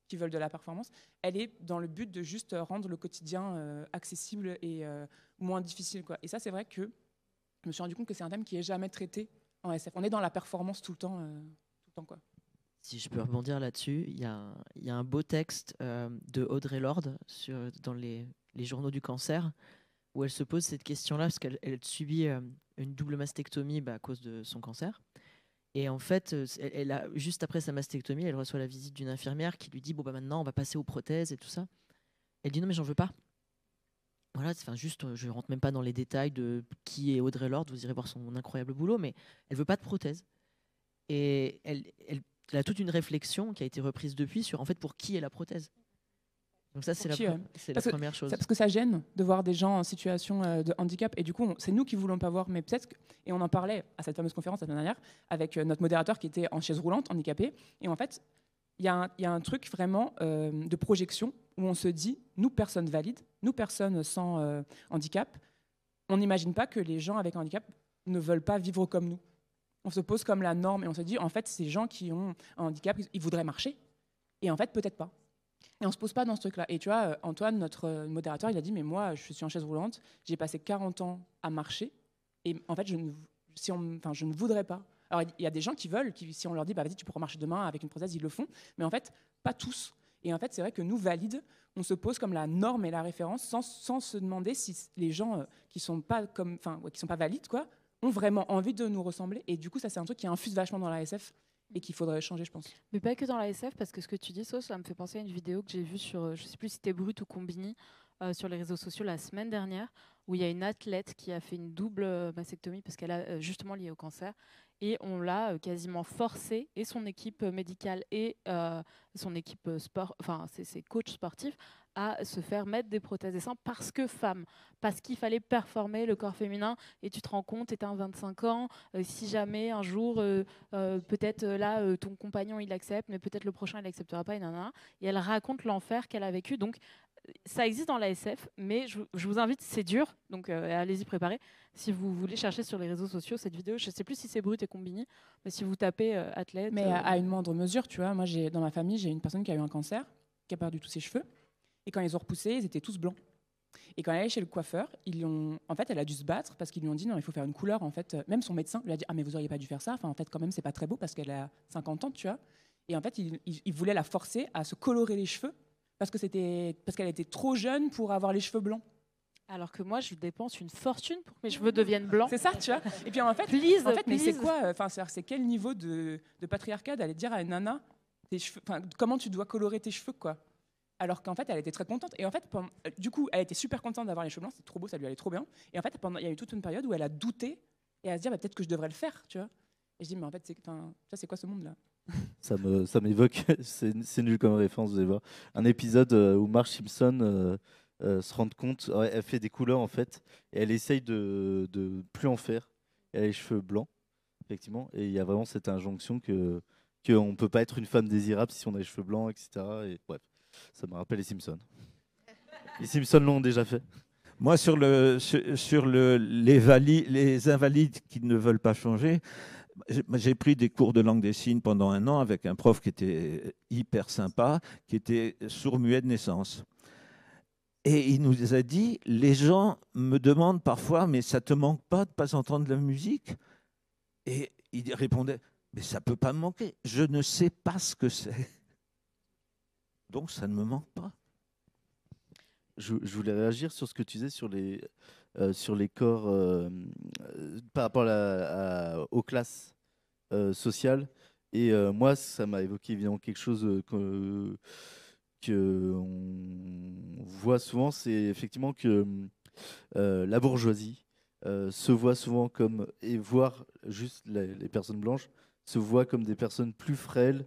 S3: qui veulent de la performance, elle est dans le but de juste rendre le quotidien accessible et moins difficile, quoi. Et ça, c'est vrai que je me suis rendu compte que c'est un thème qui n'est jamais traité en SF. On est dans la performance tout le temps, quoi.
S6: Si je peux rebondir là-dessus, il y a un beau texte de Audre Lorde dans les journaux du cancer, où elle se pose cette question-là, parce qu'elle subit une double mastectomie à cause de son cancer. Et en fait, juste après sa mastectomie, elle reçoit la visite d'une infirmière qui lui dit bon, maintenant, on va passer aux prothèses et tout ça. Elle dit non, mais j'en veux pas. Voilà, juste, je rentre même pas dans les détails de qui est Audre Lorde, vous irez voir son incroyable boulot, mais elle veut pas de prothèse. Et elle a toute une réflexion qui a été reprise depuis sur en fait pour qui est la prothèse. Donc ça, c'est la première chose.
S3: Parce que ça gêne de voir des gens en situation de handicap. Et du coup, c'est nous qui ne voulons pas voir. Mais peut-être et on en parlait à cette fameuse conférence la semaine dernière avec notre modérateur qui était en chaise roulante, handicapé. Et en fait, il y a un truc vraiment de projection où on se dit, nous, personnes valides, nous, personnes sans handicap, on n'imagine pas que les gens avec un handicap ne veulent pas vivre comme nous. On se pose comme la norme et on se dit, en fait, ces gens qui ont un handicap, ils voudraient marcher. Et en fait, peut-être pas. Et on ne se pose pas dans ce truc-là. Et tu vois, Antoine, notre modérateur, il a dit, mais moi, je suis en chaise roulante, j'ai passé 40 ans à marcher, et en fait, je ne voudrais pas. Alors, il y a des gens qui veulent, si on leur dit, bah, vas-y, tu pourras marcher demain avec une prothèse, ils le font, mais en fait, pas tous. Et en fait, c'est vrai que nous, valides, on se pose comme la norme et la référence sans se demander si les gens qui sont pas valides, quoi, ont vraiment envie de nous ressembler. Et du coup, ça, c'est un truc qui infuse vachement dans la SF et qu'il faudrait changer, je pense.
S1: Mais pas que dans la SF, parce que ce que tu dis, ça me fait penser à une vidéo que j'ai vue sur, je sais plus si c'était Brut ou Combini, sur les réseaux sociaux la semaine dernière, où il y a une athlète qui a fait une double mastectomie parce qu'elle a justement liée au cancer. Et on l'a quasiment forcé, et son équipe médicale et son équipe sport, enfin ses coachs sportifs, à se faire mettre des prothèses des seins parce que femme, parce qu'il fallait performer le corps féminin. Et tu te rends compte, tu es un 25 ans, si jamais un jour, peut-être là, ton compagnon il accepte, mais peut-être le prochain il acceptera pas, et nanana. Et elle raconte l'enfer qu'elle a vécu. Donc ça existe dans la SF, mais je vous invite, c'est dur, donc allez-y préparer. Si vous voulez chercher sur les réseaux sociaux cette vidéo, je ne sais plus si c'est Brut et Combini, mais si vous tapez athlète...
S3: Mais à une moindre mesure, tu vois, moi, dans ma famille, j'ai une personne qui a eu un cancer, qui a perdu tous ses cheveux, et quand ils ont repoussé, ils étaient tous blancs. Et quand elle est allée chez le coiffeur, en fait, elle a dû se battre parce qu'ils lui ont dit non, il faut faire une couleur. En fait, même son médecin lui a dit ah mais vous auriez pas dû faire ça. Enfin, en fait, quand même, c'est pas très beau parce qu'elle a 50 ans, tu vois. Et en fait, il voulait la forcer à se colorer les cheveux parce qu'elle était trop jeune pour avoir les cheveux blancs.
S1: Alors que moi, je dépense une fortune pour que mes cheveux deviennent blancs.
S3: C'est ça, tu vois. Et puis en fait, mais c'est quoi c'est quel niveau de patriarcat d'aller dire à une nana comment tu dois colorer tes cheveux, quoi. Alors qu'en fait, elle était très contente. Et en fait, du coup, elle était super contente d'avoir les cheveux blancs. C'était trop beau, ça lui allait trop bien. Et en fait, il y a eu toute une période où elle a douté et à se dire peut-être que je devrais le faire, tu vois. Et je dis mais en fait, c'est quoi ce monde-là?
S7: Ça m'évoque, c'est nul comme référence, vous allez voir, un épisode où Marge Simpson se rend compte, elle fait des couleurs en fait, et elle essaye de plus en faire. Elle a les cheveux blancs, effectivement, et il y a vraiment cette injonction qu'on ne peut pas être une femme désirable si on a les cheveux blancs, etc. Et bref, ça me rappelle les Simpsons. Les Simpsons l'ont déjà fait.
S2: Moi, sur les invalides qui ne veulent pas changer, j'ai pris des cours de langue des signes pendant 1 an avec un prof qui était hyper sympa, qui était sourd-muet de naissance. Et il nous a dit, les gens me demandent parfois, mais ça te manque pas de pas entendre de la musique? Et il répondait, mais ça peut pas me manquer, je ne sais pas ce que c'est. Donc ça ne me manque pas.
S7: Je voulais réagir sur ce que tu disais sur les corps par rapport aux classes sociales. Et moi, ça m'a évoqué évidemment quelque chose qu'on voit souvent, c'est effectivement que la bourgeoisie se voit souvent comme, et voire juste les personnes blanches, se voient comme des personnes plus frêles,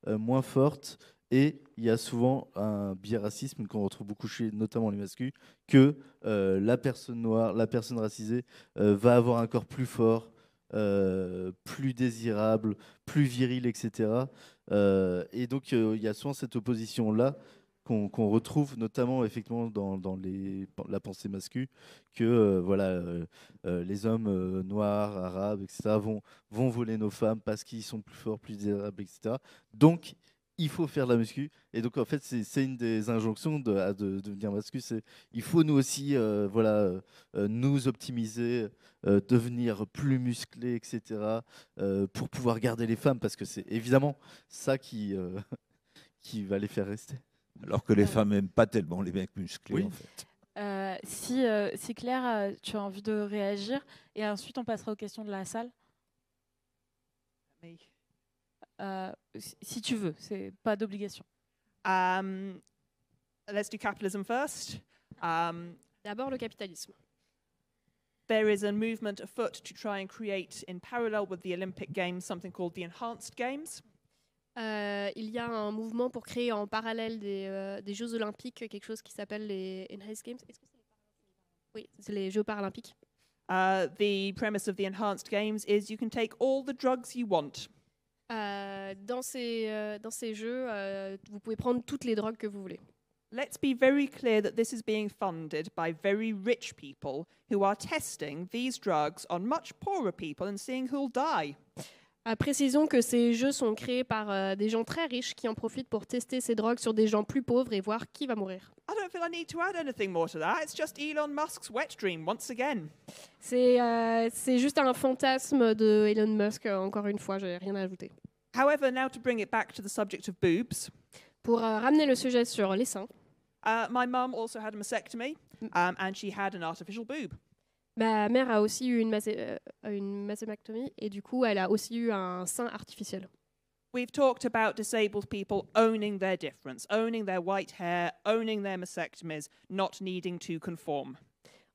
S7: moins fortes. Et il y a souvent un biais racisme qu'on retrouve beaucoup chez notamment les masculins, que la personne noire, la personne racisée va avoir un corps plus fort, plus désirable, plus viril, etc. Et donc il y a souvent cette opposition-là qu'on retrouve notamment effectivement dans la pensée masculine, que les hommes noirs, arabes, etc. vont voler nos femmes parce qu'ils sont plus forts, plus désirables, etc. Donc il faut faire de la muscu. Et donc, en fait, c'est une des injonctions de devenir mascu. C'est il faut nous aussi nous optimiser, devenir plus musclés, etc. Pour pouvoir garder les femmes. Parce que c'est évidemment ça qui va les faire rester.
S2: Alors que les femmes n'aiment pas tellement les mecs musclés,
S7: Oui.
S2: en fait.
S1: Si Claire, tu as envie de réagir, et ensuite on passera aux questions de la salle. Si tu veux, c'est pas d'obligation.
S4: Let's do capitalism first.
S5: D'abord le capitalisme.
S4: There is a movement afoot to try and create, in parallel with the Olympic Games, something called the Enhanced Games.
S5: Il y a un mouvement pour créer en parallèle des Jeux Olympiques quelque chose qui s'appelle les Enhanced Games. Est-ce que c'est les Paralympiques? Oui, c'est les Jeux Paralympiques.
S4: The premise of the Enhanced Games is you can take all the drugs you want.
S5: Dans ces jeux, vous pouvez prendre toutes les drogues que vous voulez.
S4: Let's be very clear that this is being funded by very rich people who are testing these drugs on much poorer people and seeing who'll die.
S5: Précisons que ces jeux sont créés par des gens très riches qui en profitent pour tester ces drogues sur des gens plus pauvres et voir qui va mourir.
S4: I don't feel I need to add anything more to that. It's just Elon Musk's wet dream once again.
S5: C'est juste un fantasme de Elon Musk, encore une fois, j'ai rien à ajouter.
S4: However, now to bring it back to the subject of boobs.
S5: Pour ramener le sujet sur les seins.
S4: My mum also had a mastectomy, and she had an artificial boob.
S5: Ma mère a aussi eu une mastectomie et du coup, elle a aussi eu un sein artificiel.
S4: We've talked about disabled people owning their difference, owning their white hair, owning their mastectomies, not needing to conform.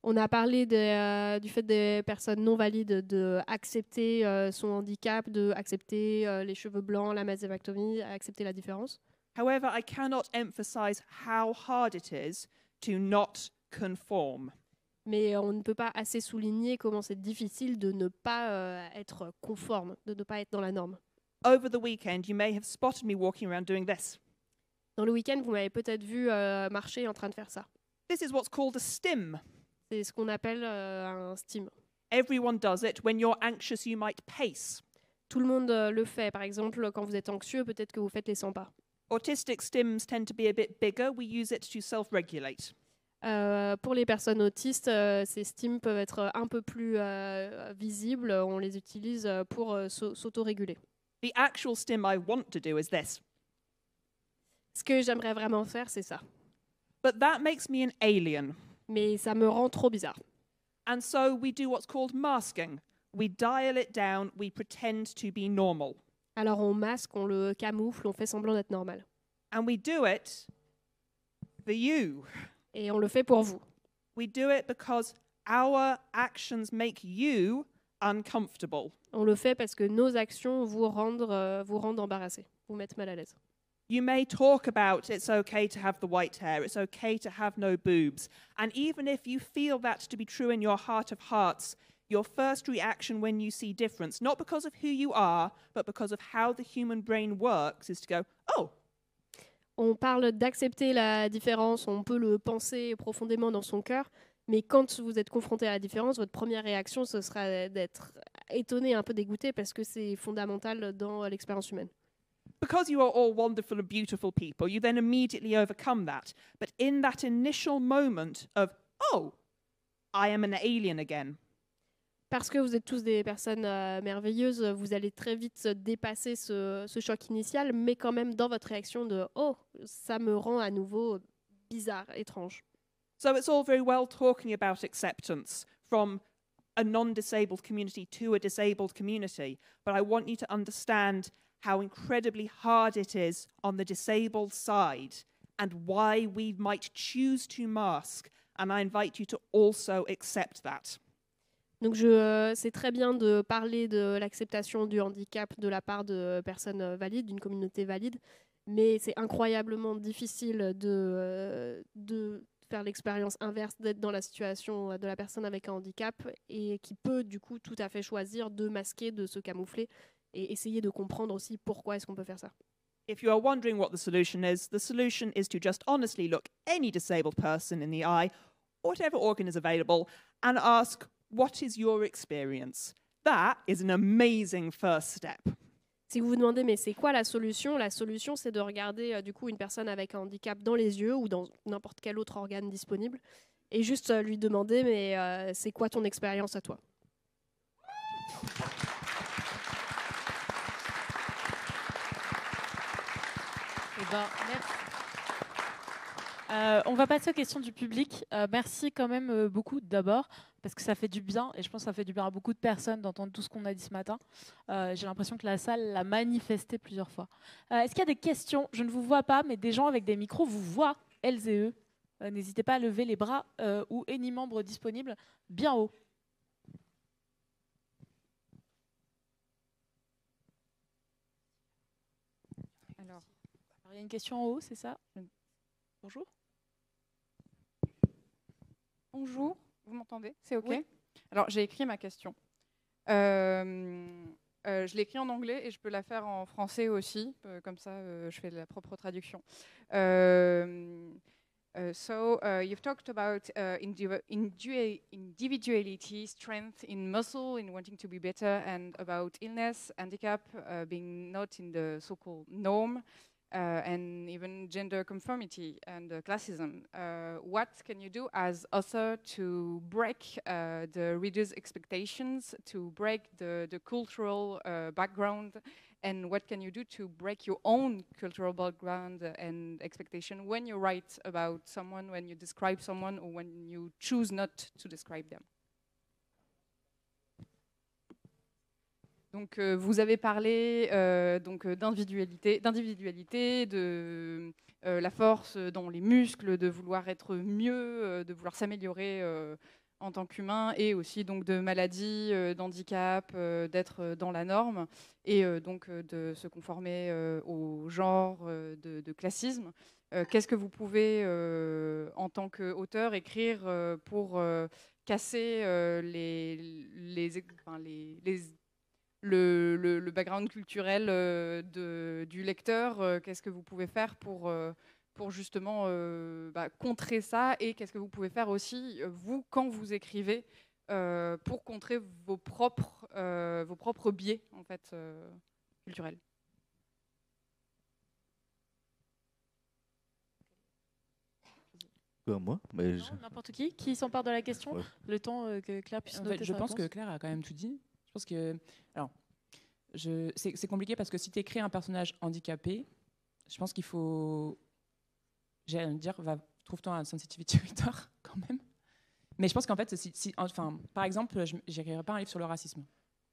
S5: On a parlé du fait des personnes non valides d'accepter son handicap, d'accepter les cheveux blancs, la mastectomie, accepter la différence.
S4: However, I cannot emphasize how hard it is to not conform.
S5: Mais on ne peut pas assez souligner comment c'est difficile de ne pas être conforme, de ne pas être dans la norme.
S4: Over the weekend, you may have spotted me walking around doing this.
S5: Dans le week-end, vous m'avez peut-être vu marcher en train de faire ça.
S4: This is what's called a stim.
S5: C'est ce qu'on appelle un stim.
S4: Everyone does it. When you're anxious, you might pace.
S5: Tout le monde le fait. Par exemple, quand vous êtes anxieux, peut-être que vous faites les 100 pas.
S4: Autistic stims tend to be a bit bigger. We use it to self-regulate.
S5: Pour les personnes autistes, ces stims peuvent être un peu plus visibles. On les utilise pour s'autoréguler.
S4: The actual stim I want to do is this.
S5: Ce que j'aimerais vraiment faire, c'est ça.
S4: But that makes me an alien.
S5: Mais ça me rend trop bizarre.
S4: And so we do what's called masking. We dial it down, we pretend to be normal.
S5: Alors on masque, on le camoufle, on fait semblant d'être normal.
S4: And we do it for you.
S5: Et on le fait pour vous.
S4: We do it because our actions make you uncomfortable.
S5: On le fait parce que nos actions vous rendent embarrassé, vous mettent mal à l'aise.
S4: You may talk about it's okay to have the white hair, it's okay to have no boobs. And even if you feel that to be true in your heart of hearts, your first reaction when you see difference, not because of who you are, but because of how the human brain works, is to go, oh.
S5: On parle d'accepter la différence, on peut le penser profondément dans son cœur, mais quand vous êtes confronté à la différence, votre première réaction, ce sera d'être étonné, un peu dégoûté, parce que c'est fondamental dans l'expérience humaine.
S4: Because you are all wonderful and beautiful people, you then immediately overcome that. But in that initial moment of, oh, I am an alien again.
S5: Parce que vous êtes tous des personnes merveilleuses, vous allez très vite dépasser ce choc initial, mais quand même dans votre réaction de « Oh, ça me rend à nouveau bizarre, étrange ».
S4: So it's all very well talking about acceptance from a non-disabled community to a disabled community, but I want you to understand how incredibly hard it is on the disabled side and why we might choose to mask, and I invite you to also accept that.
S5: Donc c'est très bien de parler de l'acceptation du handicap de la part de personnes valides, d'une communauté valide, mais c'est incroyablement difficile de faire l'expérience inverse, d'être dans la situation de la personne avec un handicap et qui peut du coup tout à fait choisir de masquer, de se camoufler et essayer de comprendre aussi pourquoi est-ce qu'on peut faire ça.
S4: If you are wondering what the solution is to just honestly look any disabled person in the eye, whatever organ is available, and ask, what is your experience? That is an amazing first step.
S5: Si vous vous demandez, mais c'est quoi la solution, c'est de regarder du coup une personne avec un handicap dans les yeux ou dans n'importe quel autre organe disponible et juste lui demander, mais c'est quoi ton expérience à toi?
S1: Merci. On va passer aux questions du public. Merci quand même beaucoup d'abord, parce que ça fait du bien, et je pense que ça fait du bien à beaucoup de personnes d'entendre tout ce qu'on a dit ce matin. J'ai l'impression que la salle l'a manifesté plusieurs fois. Est-ce qu'il y a des questions? Je ne vous vois pas, mais des gens avec des micros vous voient, elles et eux. N'hésitez pas à lever les bras ou any membre disponible bien haut. Alors, il y a une question en haut, c'est ça? Bonjour.
S8: Bonjour, vous m'entendez? C'est OK?
S1: Oui.
S8: Alors, j'ai écrit ma question. Je l'ai écrit en anglais et je peux la faire en français aussi. Comme ça, je fais la propre traduction. You've talked about individuality, strength in muscle, in wanting to be better, and about illness, handicap, being not in the so-called norm. And even gender conformity and classism. What can you do as author to break the reader's expectations, to break the cultural background, and what can you do to break your own cultural background and expectation when you write about someone, when you describe someone, or when you choose not to describe them? Donc, vous avez parlé d'individualité, de la force dans les muscles, de vouloir être mieux, de vouloir s'améliorer en tant qu'humain, et aussi donc de maladies, d'handicap, d'être dans la norme, et donc de se conformer au genre, de classisme. Qu'est-ce que vous pouvez, en tant qu'auteur, écrire pour casser le background culturel du lecteur? Qu'est-ce que vous pouvez faire pour justement contrer ça? Et qu'est-ce que vous pouvez faire aussi, vous, quand vous écrivez, pour contrer vos propres biais, en fait, culturels?
S7: Moi
S1: N'importe qui s'empare de la question,
S7: Ouais.
S1: le temps que Claire puisse noter
S3: Je
S1: sa
S3: pense que
S1: réponse.
S3: Claire a quand même tout dit. Je pense que, alors, c'est compliqué parce que si tu écris un personnage handicapé, je pense qu'il faut, j'allais me dire, trouve-toi un sensitivity reader quand même. Mais je pense qu'en fait, par exemple, je n'écrirai pas un livre sur le racisme,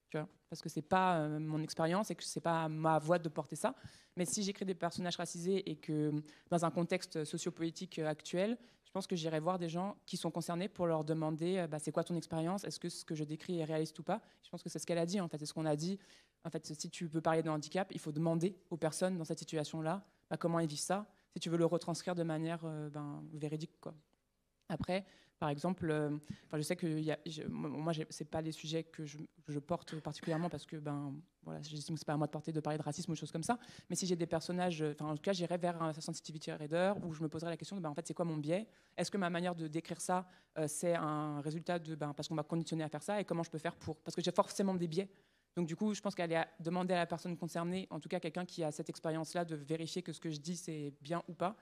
S3: tu vois, parce que c'est pas mon expérience et que c'est pas ma voie de porter ça. Mais si j'écris des personnages racisés et que dans un contexte sociopolitique actuel, je pense que j'irai voir des gens qui sont concernés pour leur demander c'est quoi ton expérience, est-ce que ce que je décris est réaliste ou pas. Je pense que c'est ce qu'elle a dit en fait, c'est ce qu'on a dit. En fait, si tu veux parler de handicap, il faut demander aux personnes dans cette situation-là comment ils vivent ça, si tu veux le retranscrire de manière véridique, quoi. Après, par exemple, je sais que moi, c'est pas les sujets que je porte particulièrement parce que j'estime que c'est pas à moi de parler de racisme ou de choses comme ça. Mais si j'ai des personnages, en tout cas, j'irai vers un sensitivity reader où je me poserai la question de, en fait, c'est quoi mon biais? Est-ce que ma manière de décrire ça, c'est un résultat de parce qu'on m'a conditionné à faire ça, et comment je peux faire pour, parce que j'ai forcément des biais. Donc du coup, je pense qu'elle est à demander à la personne concernée, en tout cas quelqu'un qui a cette expérience-là, de vérifier que ce que je dis c'est bien ou pas.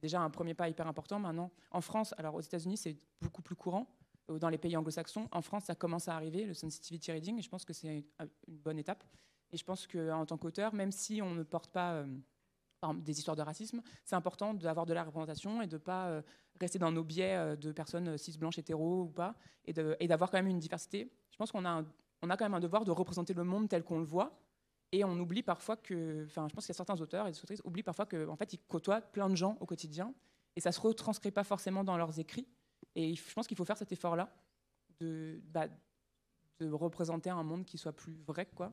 S3: Déjà un premier pas hyper important. Maintenant, en France, alors aux États-Unis, c'est beaucoup plus courant. Dans les pays anglo-saxons, en France, ça commence à arriver, le sensitivity reading, et je pense que c'est une bonne étape. Et je pense qu'en tant qu'auteur, même si on ne porte pas des histoires de racisme, c'est important d'avoir de la représentation et de ne pas rester dans nos biais de personnes cis, blanches, hétéros ou pas, et d'avoir quand même une diversité. Je pense qu'on a quand même un devoir de représenter le monde tel qu'on le voit. Et on oublie parfois que, je pense qu'il y a certains auteurs et des autrices oublient parfois qu'en fait, ils côtoient plein de gens au quotidien et ça ne se retranscrit pas forcément dans leurs écrits. Et je pense qu'il faut faire cet effort-là de représenter un monde qui soit plus vrai, quoi.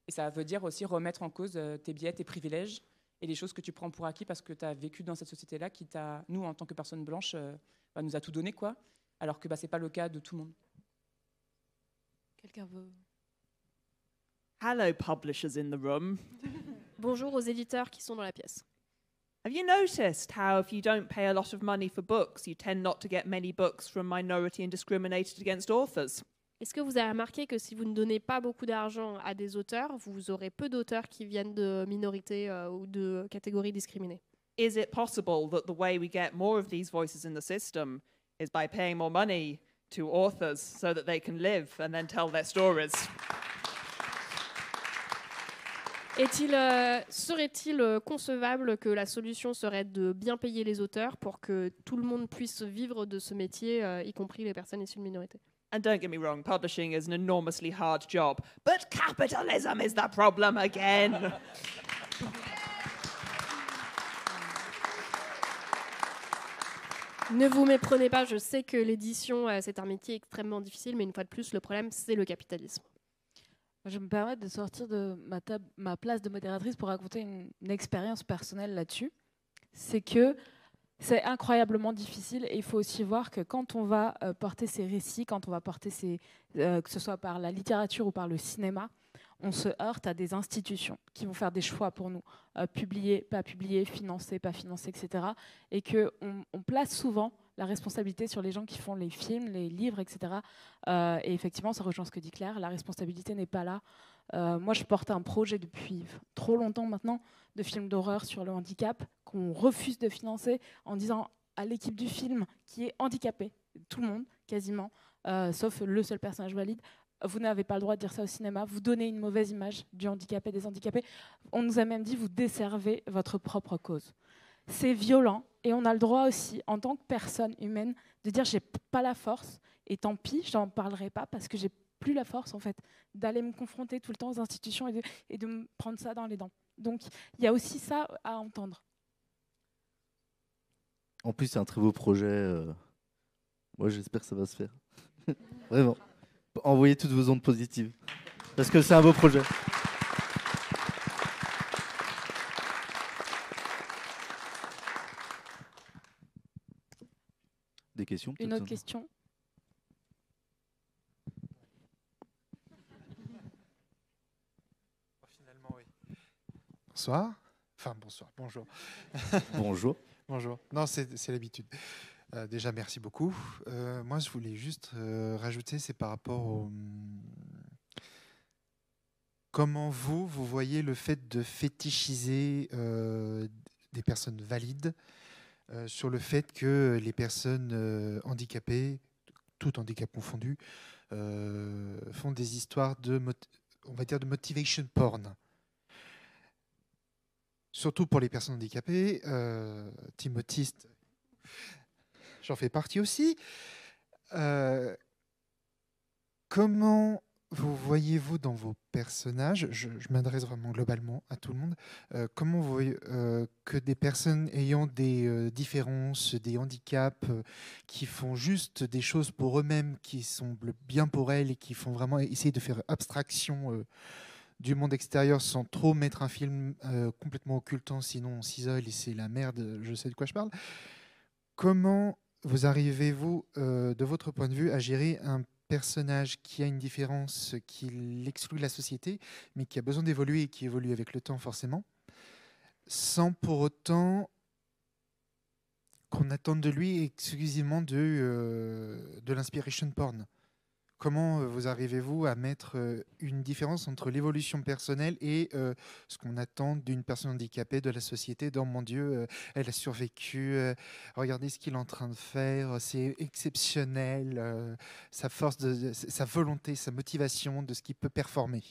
S3: Et ça veut dire aussi remettre en cause tes biais, tes privilèges et les choses que tu prends pour acquis parce que tu as vécu dans cette société-là qui nous, en tant que personnes blanches, nous a tout donné, quoi. Alors que ce n'est pas le cas de tout le monde.
S1: Quelqu'un veut...
S4: Hello, publishers in the room.
S5: Bonjour aux éditeurs qui sont dans la pièce.
S4: Have you noticed how if you don't pay a lot of money for books, you tend not to get many books from minority and discriminated against authors?
S5: Est-ce que vous avez remarqué que si vous ne donnez pas beaucoup d'argent à des auteurs, vous aurez peu d'auteurs qui viennent de minorités ou de catégories discriminées?
S4: Is it possible that the way we get more of these voices in the system is by paying more money to authors so that they can live and then tell their stories?
S5: Serait-il concevable que la solution serait de bien payer les auteurs pour que tout le monde puisse vivre de ce métier, y compris les personnes issues de minorités?
S4: And don't get me wrong, publishing is an enormously hard job, but capitalism is the problem again.
S5: Ne vous méprenez pas, je sais que l'édition, c'est un métier extrêmement difficile, mais une fois de plus, le problème, c'est le capitalisme.
S1: Je me permets de sortir de ma place de modératrice pour raconter une expérience personnelle là-dessus. C'est que c'est incroyablement difficile et il faut aussi voir que quand on va porter ces récits, quand on va porter que ce soit par la littérature ou par le cinéma, on se heurte à des institutions qui vont faire des choix pour nous, publier, pas publier, financer, pas financer, etc. Et qu'on place souvent la responsabilité sur les gens qui font les films, les livres, etc. Et effectivement, ça rejoint ce que dit Claire, la responsabilité n'est pas là. Moi, je porte un projet depuis trop longtemps maintenant de film d'horreur sur le handicap qu'on refuse de financer en disant à l'équipe du film qui est handicapée, tout le monde quasiment, sauf le seul personnage valide, vous n'avez pas le droit de dire ça au cinéma, vous donnez une mauvaise image du handicapé, des handicapés. On nous a même dit vous desservez votre propre cause. C'est violent et on a le droit aussi, en tant que personne humaine, de dire j'ai pas la force et tant pis, je n'en parlerai pas parce que j'ai plus la force en fait d'aller me confronter tout le temps aux institutions et de me prendre ça dans les dents. Donc il y a aussi ça à entendre.
S7: En plus, c'est un très beau projet. Moi, j'espère que ça va se faire. Vraiment. Envoyez toutes vos ondes positives. Parce que c'est un beau projet. Des questions
S1: Une
S7: peut-être
S1: autre question?
S9: Finalement, oui. Bonsoir. Enfin, bonsoir, bonjour.
S7: Bonjour.
S9: Bonjour. Non, c'est l'habitude. Déjà, merci beaucoup. Moi, je voulais juste rajouter, c'est par rapport au... Comment vous voyez le fait de fétichiser des personnes valides sur le fait que les personnes handicapées, tout handicap confondu, font des histoires on va dire de motivation porn. Surtout pour les personnes handicapées, team autiste, j'en fais partie aussi. Comment vous voyez-vous dans vos personnages, je m'adresse vraiment globalement à tout le monde, comment vous voyez que des personnes ayant des différences, des handicaps, qui font juste des choses pour eux-mêmes, qui semblent bien pour elles et qui font vraiment essayer de faire abstraction du monde extérieur sans trop mettre un film complètement occultant, sinon on s'isole et c'est la merde, je sais de quoi je parle. Comment vous arrivez-vous, de votre point de vue, à gérer un personnage qui a une différence, qui l'exclut de la société, mais qui a besoin d'évoluer et qui évolue avec le temps forcément, sans pour autant qu'on attende de lui exclusivement de l'inspiration porn? Comment vous arrivez-vous à mettre une différence entre l'évolution personnelle et ce qu'on attend d'une personne handicapée de la société? Dans mon Dieu, elle a survécu, regardez ce qu'il est en train de faire, c'est exceptionnel, sa force, sa volonté, sa motivation, de ce qu'il peut performer.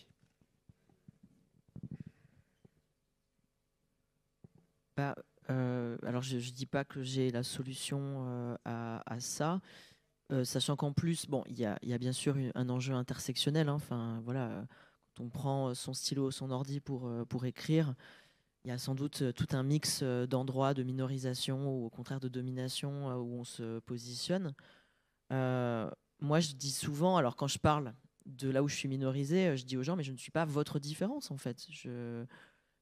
S6: Alors je ne dis pas que j'ai la solution à ça. Sachant qu'en plus, bon, il y a bien sûr un enjeu intersectionnel. Hein. Enfin, voilà, quand on prend son stylo, son ordi pour écrire, il y a sans doute tout un mix d'endroits de minorisation ou au contraire de domination où on se positionne. Moi, je dis souvent, alors quand je parle de là où je suis minorisée, je dis aux gens, mais je ne suis pas votre différence en fait.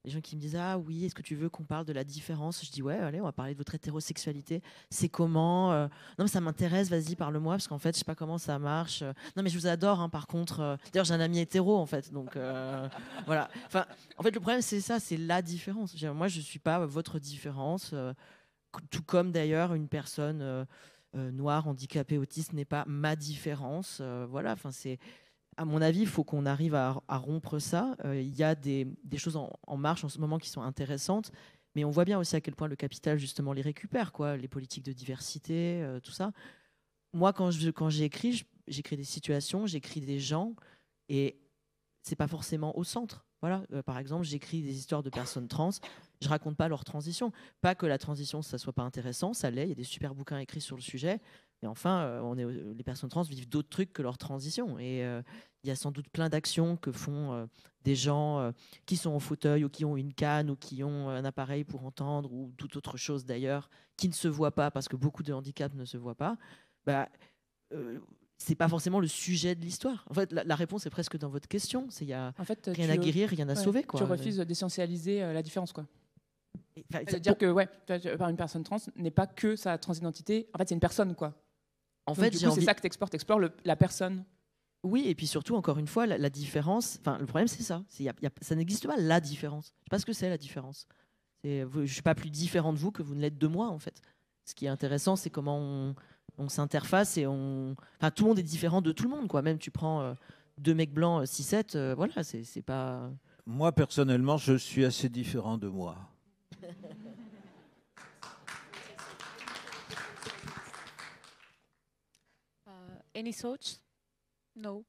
S6: Les gens qui me disent ah oui, est-ce que tu veux qu'on parle de la différence? Je dis ouais, allez, on va parler de votre hétérosexualité. C'est comment Non mais ça m'intéresse, vas-y, parle-moi parce qu'en fait je sais pas comment ça marche. Non mais je vous adore, hein, par contre. D'ailleurs j'ai un ami hétéro en fait, donc voilà. Enfin, en fait le problème c'est ça, c'est la différence. Moi je suis pas votre différence, tout comme d'ailleurs une personne noire, handicapée, autiste n'est pas ma différence. Voilà, enfin c'est. À mon avis, il faut qu'on arrive à rompre ça. Il y a des choses en marche en ce moment qui sont intéressantes, mais on voit bien aussi à quel point le capital, justement, les récupère, quoi, les politiques de diversité, tout ça. Moi, quand j'écris, j'écris des situations, j'écris des gens, et c'est pas forcément au centre. Voilà. Par exemple, j'écris des histoires de personnes trans, je raconte pas leur transition. Pas que la transition, ça soit pas intéressant, ça l'est, il y a des super bouquins écrits sur le sujet, mais enfin, les personnes trans vivent d'autres trucs que leur transition. Et il y a sans doute plein d'actions que font des gens qui sont en fauteuil ou qui ont une canne ou qui ont un appareil pour entendre ou toute autre chose d'ailleurs, qui ne se voient pas parce que beaucoup de handicaps ne se voient pas. C'est pas forcément le sujet de l'histoire. En fait, la réponse est presque dans votre question. Il y a rien à guérir, rien à sauver. Quoi.
S3: Tu refuses d'essentialiser la différence, quoi.
S6: C'est-à-dire
S3: que par une personne trans n'est pas que sa transidentité. En fait, c'est une personne, quoi.
S6: En fait,
S3: c'est ça que t'explores. T'explores la personne.
S6: Oui, et puis surtout, encore une fois, la différence. Enfin, le problème, c'est ça. Ça n'existe pas la différence. Je sais pas ce que c'est la différence. Je suis pas plus différent de vous que vous ne l'êtes de moi, en fait. Ce qui est intéressant, c'est comment on s'interface et Enfin, tout le monde est différent de tout le monde, quoi. Même tu prends deux mecs blancs 6-7, voilà, c'est pas.
S2: Moi, personnellement, je suis assez différent de moi.
S1: Any thoughts? No.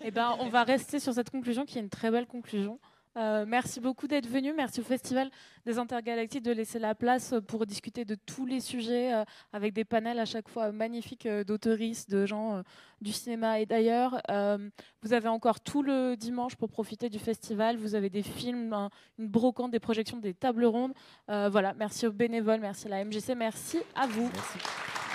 S1: Eh ben, on va rester sur cette conclusion qui est une très belle conclusion. Merci beaucoup d'être venu. Merci au Festival des Intergalactiques de laisser la place pour discuter de tous les sujets avec des panels à chaque fois magnifiques d'auteuristes, de gens du cinéma et d'ailleurs. Vous avez encore tout le dimanche pour profiter du festival. Vous avez des films, une brocante, des projections, des tables rondes. Voilà, merci aux bénévoles, merci à la MJC, merci à vous.
S6: Merci.